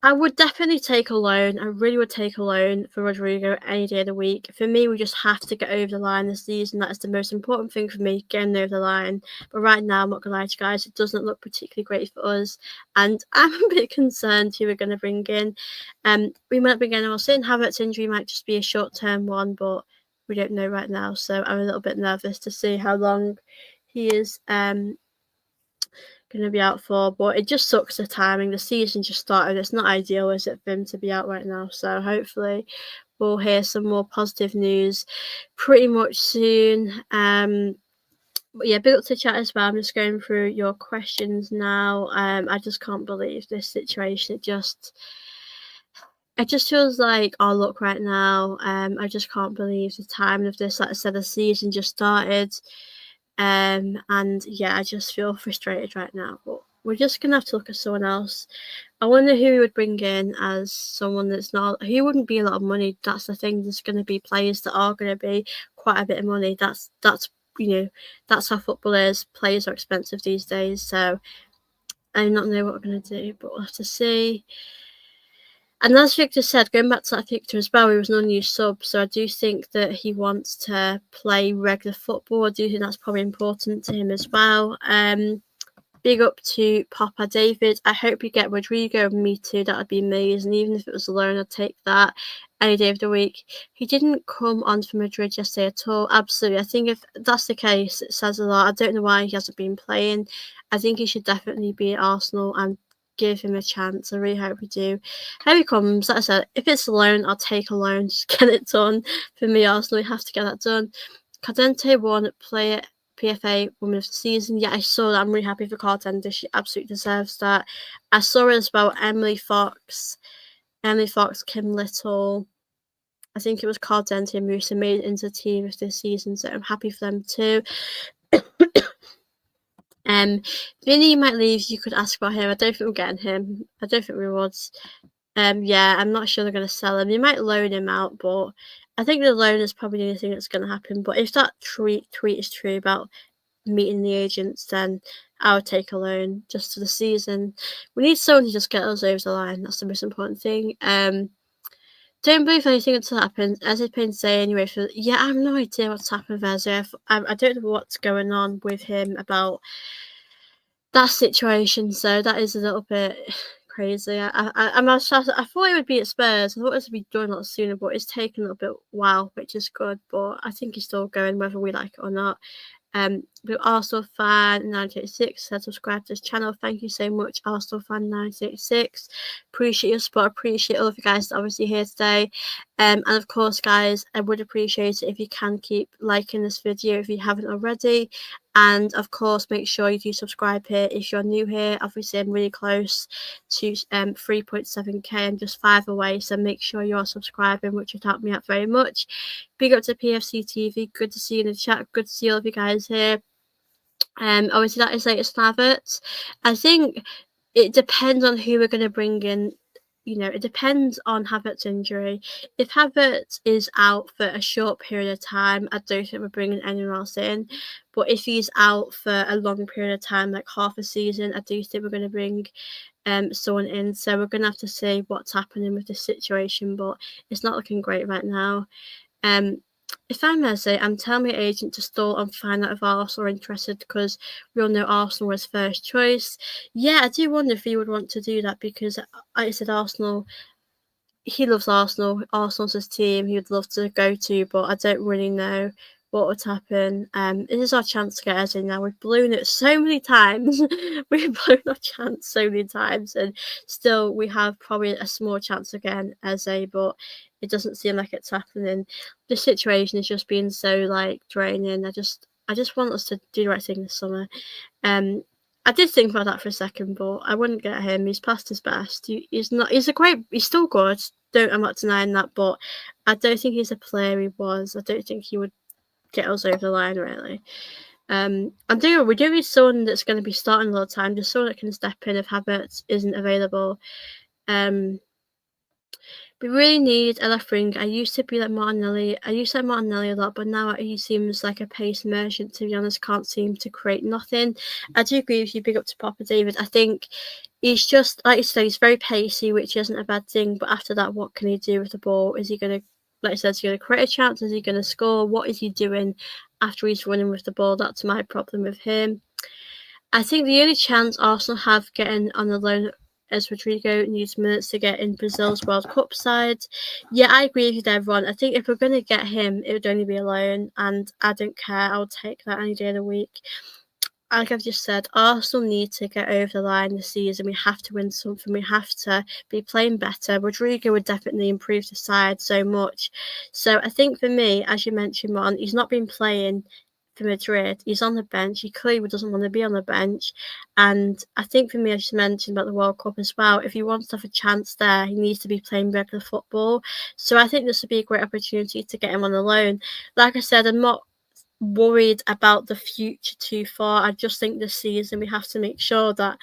I would definitely take a loan. I really would take a loan for Rodrigo any day of the week. For me, we just have to get over the line this season. That is the most important thing for me, getting over the line. But right now, I'm not going to lie to you guys, it doesn't look particularly great for us. And I'm a bit concerned who we're going to bring in. We might bring in, I was saying Havertz injury might just be a short-term one, but we don't know right now. So I'm a little bit nervous to see how long he is going to be out for, but it just sucks the timing. The season just started. It's not ideal, is it, for him to be out right now? So hopefully we'll hear some more positive news pretty much soon. But yeah, big up to chat as well. I'm just going through your questions now. I just can't believe this situation. It just feels like our luck right now. I just can't believe the timing of this. Like I said, the season just started. And yeah, I just feel frustrated right now. But we're just gonna have to look at someone else. I wonder who we would bring in as someone that's not, who wouldn't be a lot of money. That's the thing. There's gonna be players that are gonna be quite a bit of money. That's that's how football is. Players are expensive these days, so I do not know what we're gonna do, but we'll have to see. And as Victor said, going back to that Victor as well, he was an unused sub, so I do think that he wants to play regular football. I do think that's probably important to him as well. Big up to Papa David. I hope you get Rodrigo. Me too. That would be amazing. Even if it was a loan, I'd take that any day of the week. He didn't come on for Madrid yesterday at all. Absolutely. I think if that's the case, it says a lot. I don't know why he hasn't been playing. I think he should definitely be at Arsenal and give him a chance. I really hope we do. Here he comes. Like I said, if it's a loan, I'll take a loan. Just get it done. For me, Arsenal, we have to get that done. Cadente won player PFA Woman of the Season. Yeah, I saw that. I'm really happy for Cartender. She absolutely deserves that. I saw it as well. Emily Fox, Kim Little. I think it was Cartender and Musa made it into the team of this season, so I'm happy for them too. Vinny might leave. You could ask about him. I don't think we're getting him. I don't think we would. Yeah, I'm not sure they're going to sell him. They might loan him out, but I think the loan is probably the only thing that's going to happen. But if that tweet is true about meeting the agents, then I would take a loan just for the season. We need someone to just get us over the line. That's the most important thing. Don't believe anything until it happens. As it's been saying anyway, I have no idea what's happened with Ezra. I don't know what's going on with him about that situation, so that is a little bit crazy. I thought it would be at Spurs. I thought it would be done a lot sooner, but it's taken a little bit while, which is good. But I think he's still going, whether we like it or not. But Arsenal fan 986 said subscribe to this channel. Thank you so much, Arsenal fan 986. Appreciate your support. Appreciate all of you guys that obviously here today. And of course, guys, I would appreciate it if you can keep liking this video if you haven't already. And of course, make sure you do subscribe here if you're new here. Obviously, I'm really close to 3.7k. I'm just 5 away, so make sure you're subscribing, which would help me out very much. Big up to PFC TV. Good to see you in the chat. Good to see all of you guys here. Obviously, that is latest Havertz. I think it depends on who we're going to bring in. It depends on Havertz's injury. If Havertz is out for a short period of time, I don't think we're bringing anyone else in. But if he's out for a long period of time, like half a season, I do think we're going to bring someone in. So we're going to have to see what's happening with this situation. But it's not looking great right now. If I may say, I'm telling my agent to stall and find out if Arsenal are interested, because we all know Arsenal was first choice. Yeah, I do wonder if he would want to do that, because like I said, Arsenal, he loves Arsenal. Arsenal's his team he would love to go to, but I don't really know what would happen. This is our chance to get us in now. We've blown it so many times. We've blown our chance so many times, and still we have probably a small chance again as but it doesn't seem like it's happening. The situation is just being so draining. I just want us to do the right thing this summer. I did think about that for a second, but I wouldn't get him. He's past his best. He's still good. I'm not denying that, but I don't think he's a player he was. I don't think he would get us over the line, really. We do need someone that's going to be starting all the time, just someone that can step in if Havertz isn't available. We really need a left wing. I used to be like Martinelli. I used to like Martinelli a lot, but now he seems like a pace merchant, to be honest. Can't seem to create nothing. I do agree with you, big up to Papa David. I think he's just, like you said, he's very pacey, which isn't a bad thing. But after that, what can he do with the ball? Is he going to, like I said, is he going to create a chance? Is he going to score? What is he doing after he's running with the ball? That's my problem with him. I think the only chance Arsenal have getting on the loan as Rodrigo needs minutes to get in Brazil's World Cup side. Yeah, I agree with you there, Ron. I think if we're going to get him, it would only be a loan, and I don't care. I'll take that any day of the week. Like I've just said, Arsenal need to get over the line this season. We have to win something. We have to be playing better. Rodrigo would definitely improve the side so much. So I think for me, as you mentioned, Ron, he's not been playing for Madrid. He's on the bench. He clearly doesn't want to be on the bench. And I think for me, as you mentioned about the World Cup as well, if he wants to have a chance there, he needs to be playing regular football. So I think this would be a great opportunity to get him on the loan. Like I said, I'm not worried about the future too far. I just think this season we have to make sure that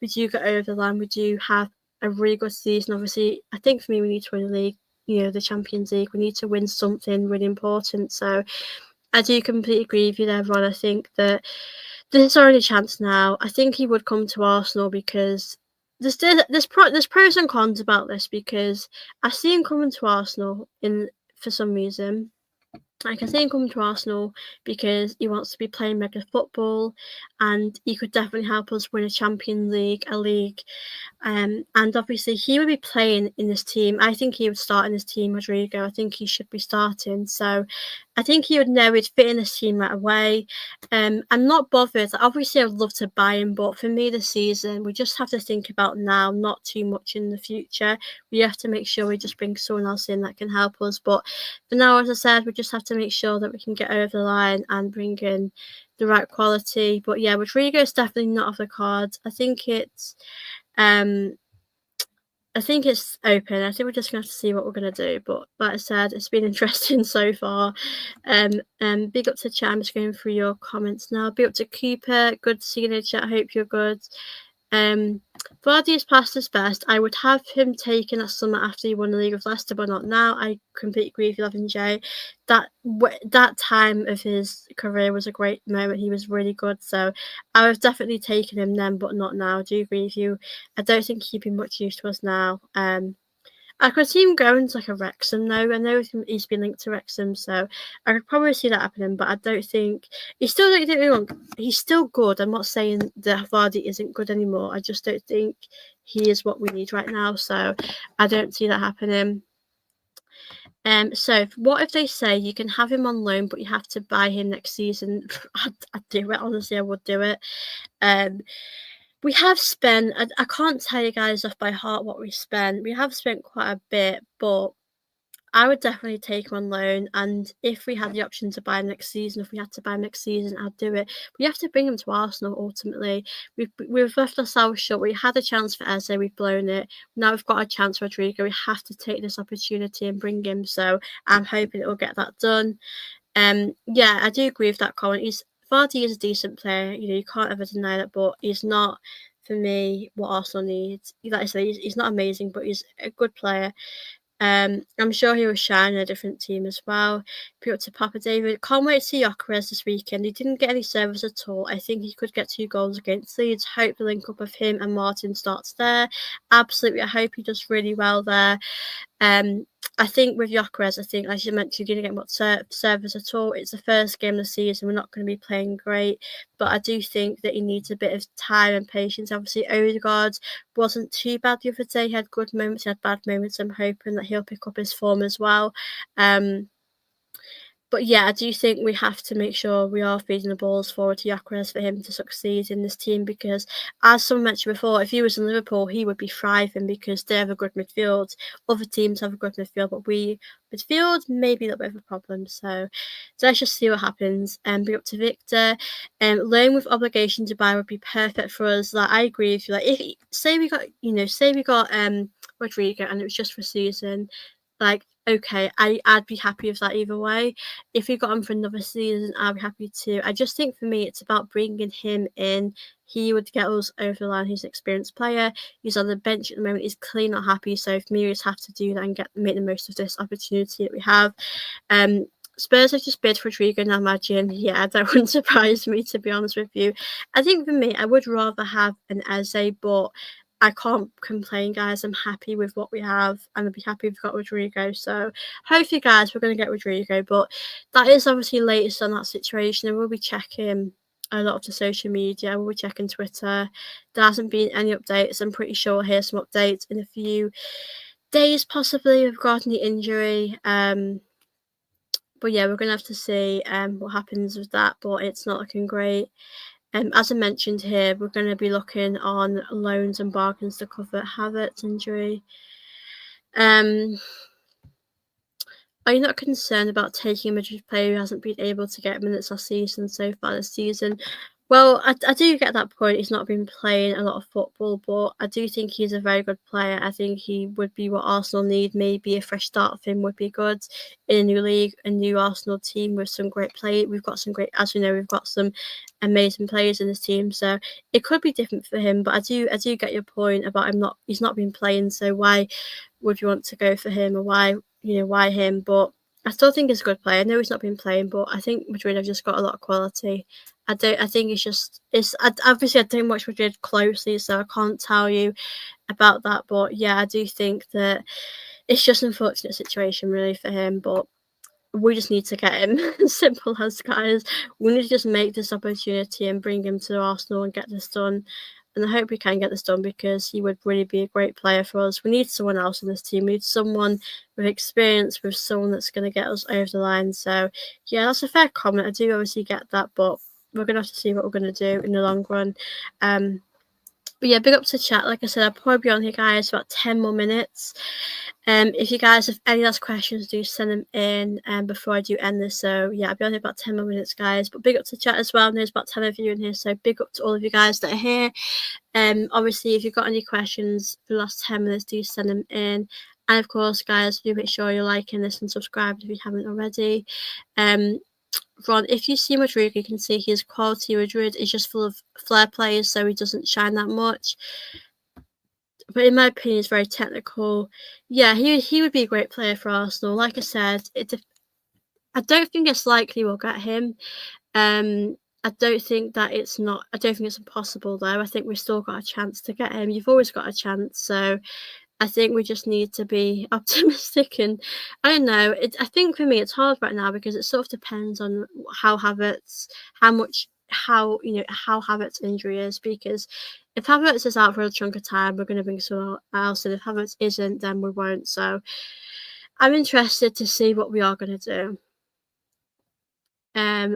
we do get over the line. We do have a really good season. Obviously, I think for me, we need to win the league, the Champions League. We need to win something really important. So I do completely agree with you there, Ron. I think that there's already a chance now. I think he would come to Arsenal because there's pros and cons about this, because I see him coming to Arsenal for some reason. I can see him coming to Arsenal because he wants to be playing regular football, and he could definitely help us win a Champions League, a league. And obviously he would be playing in this team. I think he would start in this team, Rodrigo. I think he should be starting. So I think he would know he'd fit in this team right away. I'm not bothered. Obviously, I would love to buy him, but for me this season, we just have to think about now, not too much in the future. We have to make sure we just bring someone else in that can help us. But for now, as I said, we just have to make sure that we can get over the line and bring in the right quality. But yeah, Rodrigo is definitely not off the cards. I think it's open. I think we're just gonna have to see what we're gonna do. But like I said, it's been interesting so far. Big up to chat. I'm just going through your comments now. Big up to Cooper. Good to see you in the chat. I hope you're good. Vardy is past his best. I would have him taken that summer after he won the league with Leicester, but not now. I completely agree with you, Levin J. That time of his career was a great moment. He was really good, so I would have definitely taken him then, but not now. I do agree with you. I don't think he'd be much use to us now. I could see him going to like a Wrexham though. I know he's been linked to Wrexham, so I could probably see that happening, but I don't think he's still, don't get me wrong, he's still good. I'm not saying that Vardy isn't good anymore. I just don't think he is what we need right now, so I don't see that happening. So what if they say you can have him on loan, but you have to buy him next season? I'd do it. Honestly, I would do it. We have spent, I can't tell you guys off by heart what we spent. We have spent quite a bit, but I would definitely take him on loan. And if we had the option to buy him next season, if we had to buy him next season, I'd do it. We have to bring him to Arsenal ultimately. We've left ourselves short. We had a chance for Eze, we've blown it. Now we've got a chance for Rodrigo. We have to take this opportunity and bring him. So I'm hoping it will get that done. Yeah, I do agree with that comment. Vardy is a decent player, you can't ever deny that, but he's not, for me, what Arsenal needs. Like I said, he's not amazing, but he's a good player. I'm sure he will shine in a different team as well. Put up to Papa David. Can't wait to see Gyökeres this weekend. He didn't get any service at all. I think he could get 2 goals against Leeds. Hope the link up of him and Martin starts there. Absolutely, I hope he does really well there. I think with Gyökeres, as you mentioned, he didn't get much service at all. It's the first game of the season. We're not going to be playing great, but I do think that he needs a bit of time and patience. Obviously, Odegaard wasn't too bad the other day. He had good moments, he had bad moments. I'm hoping that he'll pick up his form as well. But yeah, I do think we have to make sure we are feeding the balls forward to Gyökeres for him to succeed in this team, because as someone mentioned before, if he was in Liverpool, he would be thriving because they have a good midfield. Other teams have a good midfield, but midfield maybe a little bit of a problem. So let's just see what happens. Be up to Victor. Loan with obligation to buy would be perfect for us. Like, I agree with you. Like, if say we got Rodrigo and it was just for a season, like, okay, I'd be happy with that either way. If we got him for another season, I'd be happy too. I just think for me, it's about bringing him in. He would get us over the line. He's an experienced player. He's on the bench at the moment. He's clearly not happy. So for me, we just have to do that and make the most of this opportunity that we have. Spurs have just bid for Rodrigo, and I imagine, yeah, that wouldn't surprise me, to be honest with you. I think for me, I would rather have an Eze, but I can't complain, guys. I'm happy with what we have, and I'd be happy if we got Rodrigo. So hopefully, guys, we're going to get Rodrigo. But that is obviously latest on that situation, and we'll be checking a lot of the social media. We'll be checking Twitter. There hasn't been any updates. I'm pretty sure we'll hear some updates in a few days, possibly, regarding the injury. But yeah, we're going to have to see what happens with that, but it's not looking great. As I mentioned here, we're going to be looking on loans and bargains to cover Havertz injury. Are you not concerned about taking a Madrid player who hasn't been able to get minutes last season so far this season? Well, I do get that point. He's not been playing a lot of football, but I do think he's a very good player. I think he would be what Arsenal need. Maybe a fresh start of him would be good in a new league, a new Arsenal team with some great play. We've got some great, as we know, we've got some amazing players in this team, so it could be different for him. But I do get your point about he's not been playing, so why would you want to go for him, or why him? But I still think he's a good player. I know he's not been playing, but I think Madrid have just got a lot of quality. I think obviously I don't watch Madrid closely, so I can't tell you about that. But yeah, I do think that it's just an unfortunate situation really for him. But we just need to get him. Simple as, guys. We need to just make this opportunity and bring him to Arsenal and get this done. And I hope we can get this done, because he would really be a great player for us. We need someone else in this team. We need someone with experience, with someone that's going to get us over the line. So, yeah, that's a fair comment. I do obviously get that, but we're going to have to see what we're going to do in the long run. But yeah, big up to chat. Like I said, I'll probably be on here, guys, for about 10 more minutes. If you guys have any last questions, do send them in before I do end this. So yeah, I'll be on here about 10 more minutes, guys. But big up to chat as well. And there's about 10 of you in here, so big up to all of you guys that are here. Obviously, if you've got any questions for the last 10 minutes, do send them in. And of course, guys, do make sure you're liking this and subscribed if you haven't already. Ron, if you see Madrid, you can see his quality. Madrid is just full of flair players, so he doesn't shine that much. But in my opinion, he's very technical. Yeah, he would be a great player for Arsenal. Like I said, I don't think it's likely we'll get him. I don't think it's impossible though. I think we've still got a chance to get him. You've always got a chance, so I think we just need to be optimistic. And I don't know. I think for me, it's hard right now because it sort of depends on how Havertz injury is. Because if Havertz is out for a chunk of time, we're going to bring someone else, and if Havertz isn't, then we won't. So I'm interested to see what we are going to do.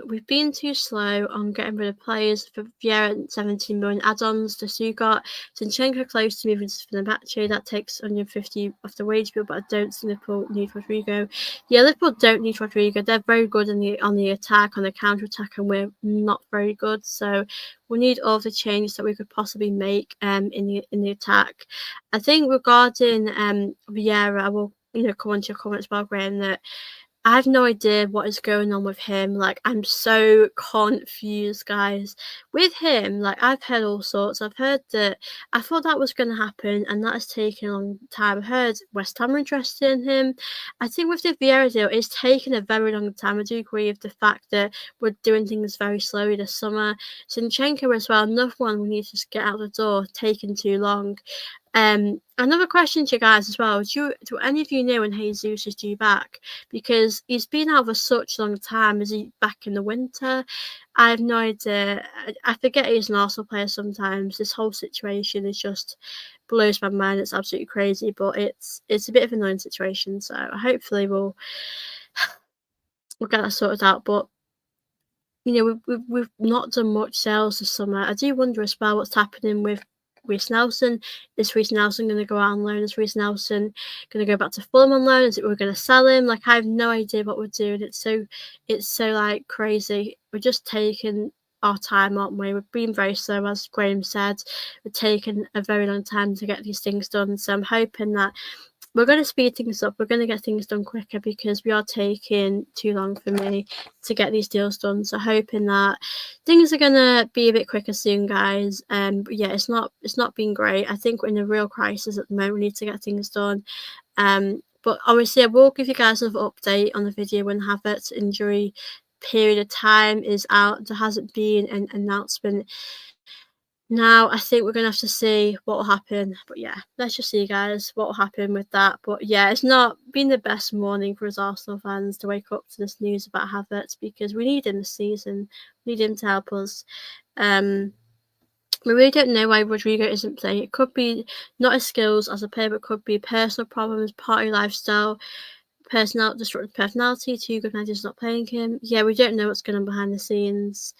We've been too slow on getting rid of players. For Vieira, 17 million add-ons to Sugot. Zinchenko close to moving to Fenerbahce. That takes 150 off the wage bill, but I don't think Liverpool need Rodrigo. Yeah, Liverpool don't need Rodrigo. They're very good on the attack, on the counter-attack, and we're not very good. So we need all the changes that we could possibly make in the attack. I think regarding Vieira, I will come on to your comments about Graham, that I have no idea what is going on with him. Like, I'm so confused, guys. With him, like, I've heard all sorts. I've heard that I thought that was going to happen, and that has taken a long time. I heard West Ham are interested in him. I think with the Vieira deal, it's taken a very long time. I do agree with the fact that we're doing things very slowly this summer. Zinchenko as well, another one we need to just get out the door, taking too long. Another question to you guys as well. Do any of you know when Jesus is due back? Because he's been out for such a long time. Is he back in the winter? I have no idea. I forget he's an Arsenal player sometimes. This whole situation is just blows my mind. It's absolutely crazy, but it's a bit of an annoying situation. So hopefully we'll get that sorted out. But we've not done much sales this summer. I do wonder as well what's happening with Reece Nelson. Is Reece Nelson going to go out on loan? Is Reece Nelson going to go back to Fulham on loan? Is it we're going to sell him? Like, I have no idea what we're doing. It's so like crazy. We're just taking our time, aren't we? We've been very slow, as Graham said. We're taking a very long time to get these things done. So I'm hoping that we're going to speed things up. We're going to get things done quicker because we are taking too long for me to get these deals done. So hoping that things are going to be a bit quicker soon, guys. But yeah, it's not been great. I think we're in a real crisis at the moment. We need to get things done. But obviously, I will give you guys an update on the video when Havertz injury period of time is out. There hasn't been an announcement. Now, I think we're going to have to see what will happen. But yeah, let's just see, guys, what will happen with that. But yeah, it's not been the best morning for us Arsenal fans to wake up to this news about Havertz because we need him this season. We need him to help us. We really don't know why Rodrigo isn't playing. It could be not his skills as a player, but it could be personal problems, party lifestyle, destructive personality. Two good managers not playing him. Yeah, we don't know what's going on behind the scenes.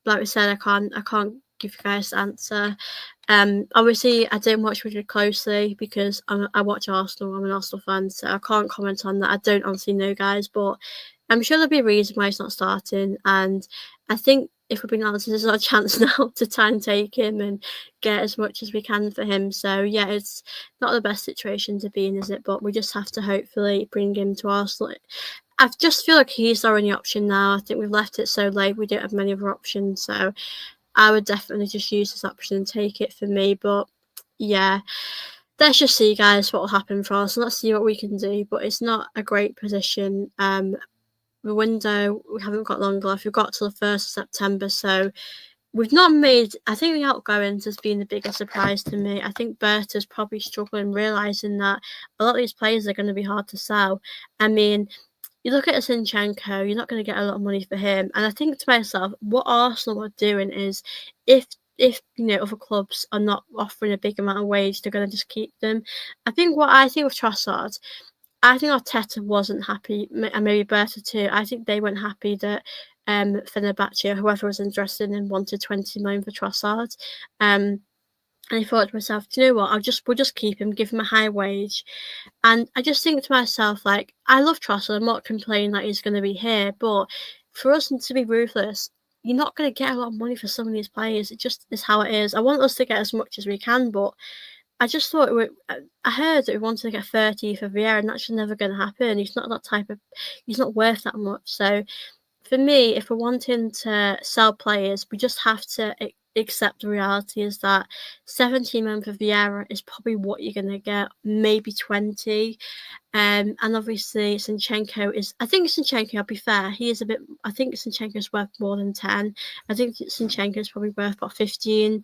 Like we said, I can't give you guys the answer. Obviously, I don't watch really closely because I watch Arsenal. I'm an Arsenal fan, so I can't comment on that. I don't honestly know, guys, but I'm sure there'll be a reason why he's not starting. And I think if we're being honest, there's our chance now to try and take him and get as much as we can for him. So yeah, it's not the best situation to be in, is it? But we just have to hopefully bring him to Arsenal. I just feel like he's our only option now. I think we've left it so late. We don't have many other options. So I would definitely just use this option and take it for me. But yeah, let's just see, guys, what will happen for us. Let's see what we can do. But it's not a great position. The window, we haven't got long left. We've got till the 1st of September. So we've not made, I think the outgoings has been the biggest surprise to me. I think Berta's probably struggling, realising that a lot of these players are going to be hard to sell. I mean, you look at Zinchenko, you're not going to get a lot of money for him. And I think to myself, what Arsenal are doing is if other clubs are not offering a big amount of wage, they're going to just keep them. I think with Trossard, I think Arteta wasn't happy, and maybe Berta too. I think they weren't happy that Fenerbahce or whoever was interested in wanted 20 million for Trossard. And I thought to myself, do you know what? We'll just keep him, give him a high wage. And I just think to myself, like, I love Trossard. I'm not complaining that he's going to be here, but for us to be ruthless, you're not going to get a lot of money for some of these players. It just is how it is. I want us to get as much as we can, but I just thought I heard that we wanted to get 30 for Vieira, and that's just never going to happen. He's not that type of. He's not worth that much. So, for me, if we're wanting to sell players, we just have to accept the reality is that 17 million for Vieira is probably what you're going to get, maybe 20. And obviously Zinchenko is, I think Zinchenko, I'll be fair, he is a bit, I think Zinchenko is worth more than 10. I think Zinchenko is probably worth about 15.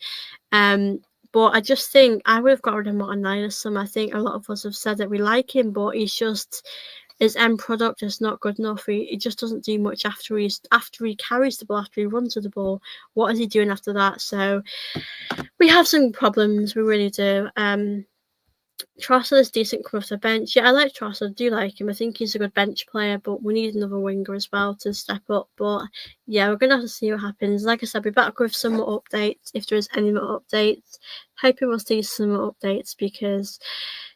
But I just think I would have got rid of Martinelli this summer. I think a lot of us have said that we like him, but he's just, his end product is not good enough. He just doesn't do much after he carries the ball, after he runs with the ball. What is he doing after that? So we have some problems, we really do. Trossard is decent coming off the bench. Yeah, I like Trossard. I do like him. I think he's a good bench player, but we need another winger as well to step up. But yeah, we're going to have to see what happens. Like I said, we'll be back with some more updates if there is any more updates. Hoping we'll see some more updates because,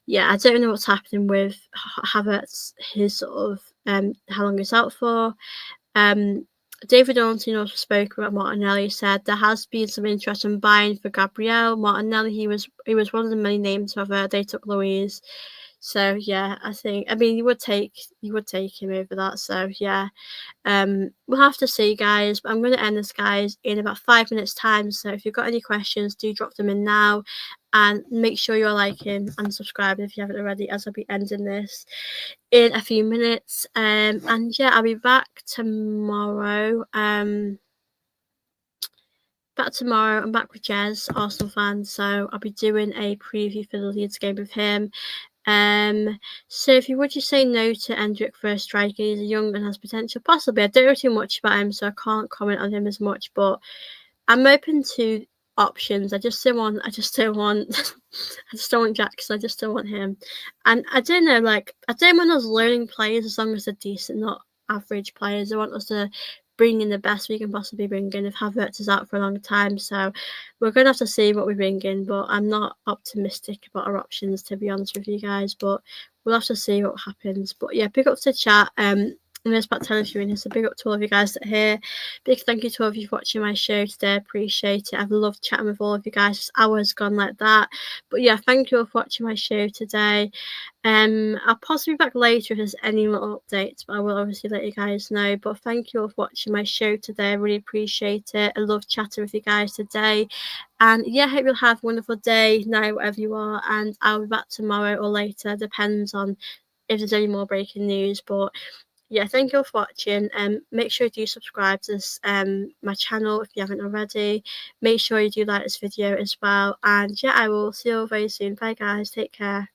yeah, I don't know what's happening with Havertz, his sort of how long he's out for. David Ornstein also spoke about Martinelli, said there has been some interest in buying for Gabriel. Martinelli, he was one of the many names, however, they took Louise. So yeah, you would take him over that. So yeah. We'll have to see, guys. But I'm gonna end this, guys, in about 5 minutes time. So if you've got any questions, do drop them in now. And make sure you're liking and subscribing if you haven't already, as I'll be ending this in a few minutes. And yeah, I'll be back tomorrow. I'm back with Jez, Arsenal fan, so I'll be doing a preview for the Leeds game with him. So if you would just say no to Endrick for a striker, he's young and has potential, possibly. I don't know too much about him, so I can't comment on him as much, but I'm open to options. I just don't want Jackson. I just don't want him. And I don't know, like, I don't want us learning players as long as they're decent, not average players. I want us to bring in the best we can possibly bring in if Havertz is out for a long time. So we're going to have to see what we bring in, but I'm not optimistic about our options, to be honest with you guys, but we'll have to see what happens. But yeah, pick up to chat. And there's about telling you, so big up to all of you guys that are here. Big thank you to all of you for watching my show today. I appreciate it. I've loved chatting with all of you guys. Just hours gone like that. But yeah, thank you all for watching my show today. I'll possibly be back later if there's any little updates, but I will obviously let you guys know. But thank you all for watching my show today. I really appreciate it. I love chatting with you guys today. And yeah, I hope you'll have a wonderful day, night, whatever you are. And I'll be back tomorrow or later. Depends on if there's any more breaking news. But yeah, thank you all for watching. Make sure you do subscribe to this my channel if you haven't already. Make sure you do like this video as well. And yeah, I will see you all very soon. Bye guys, take care.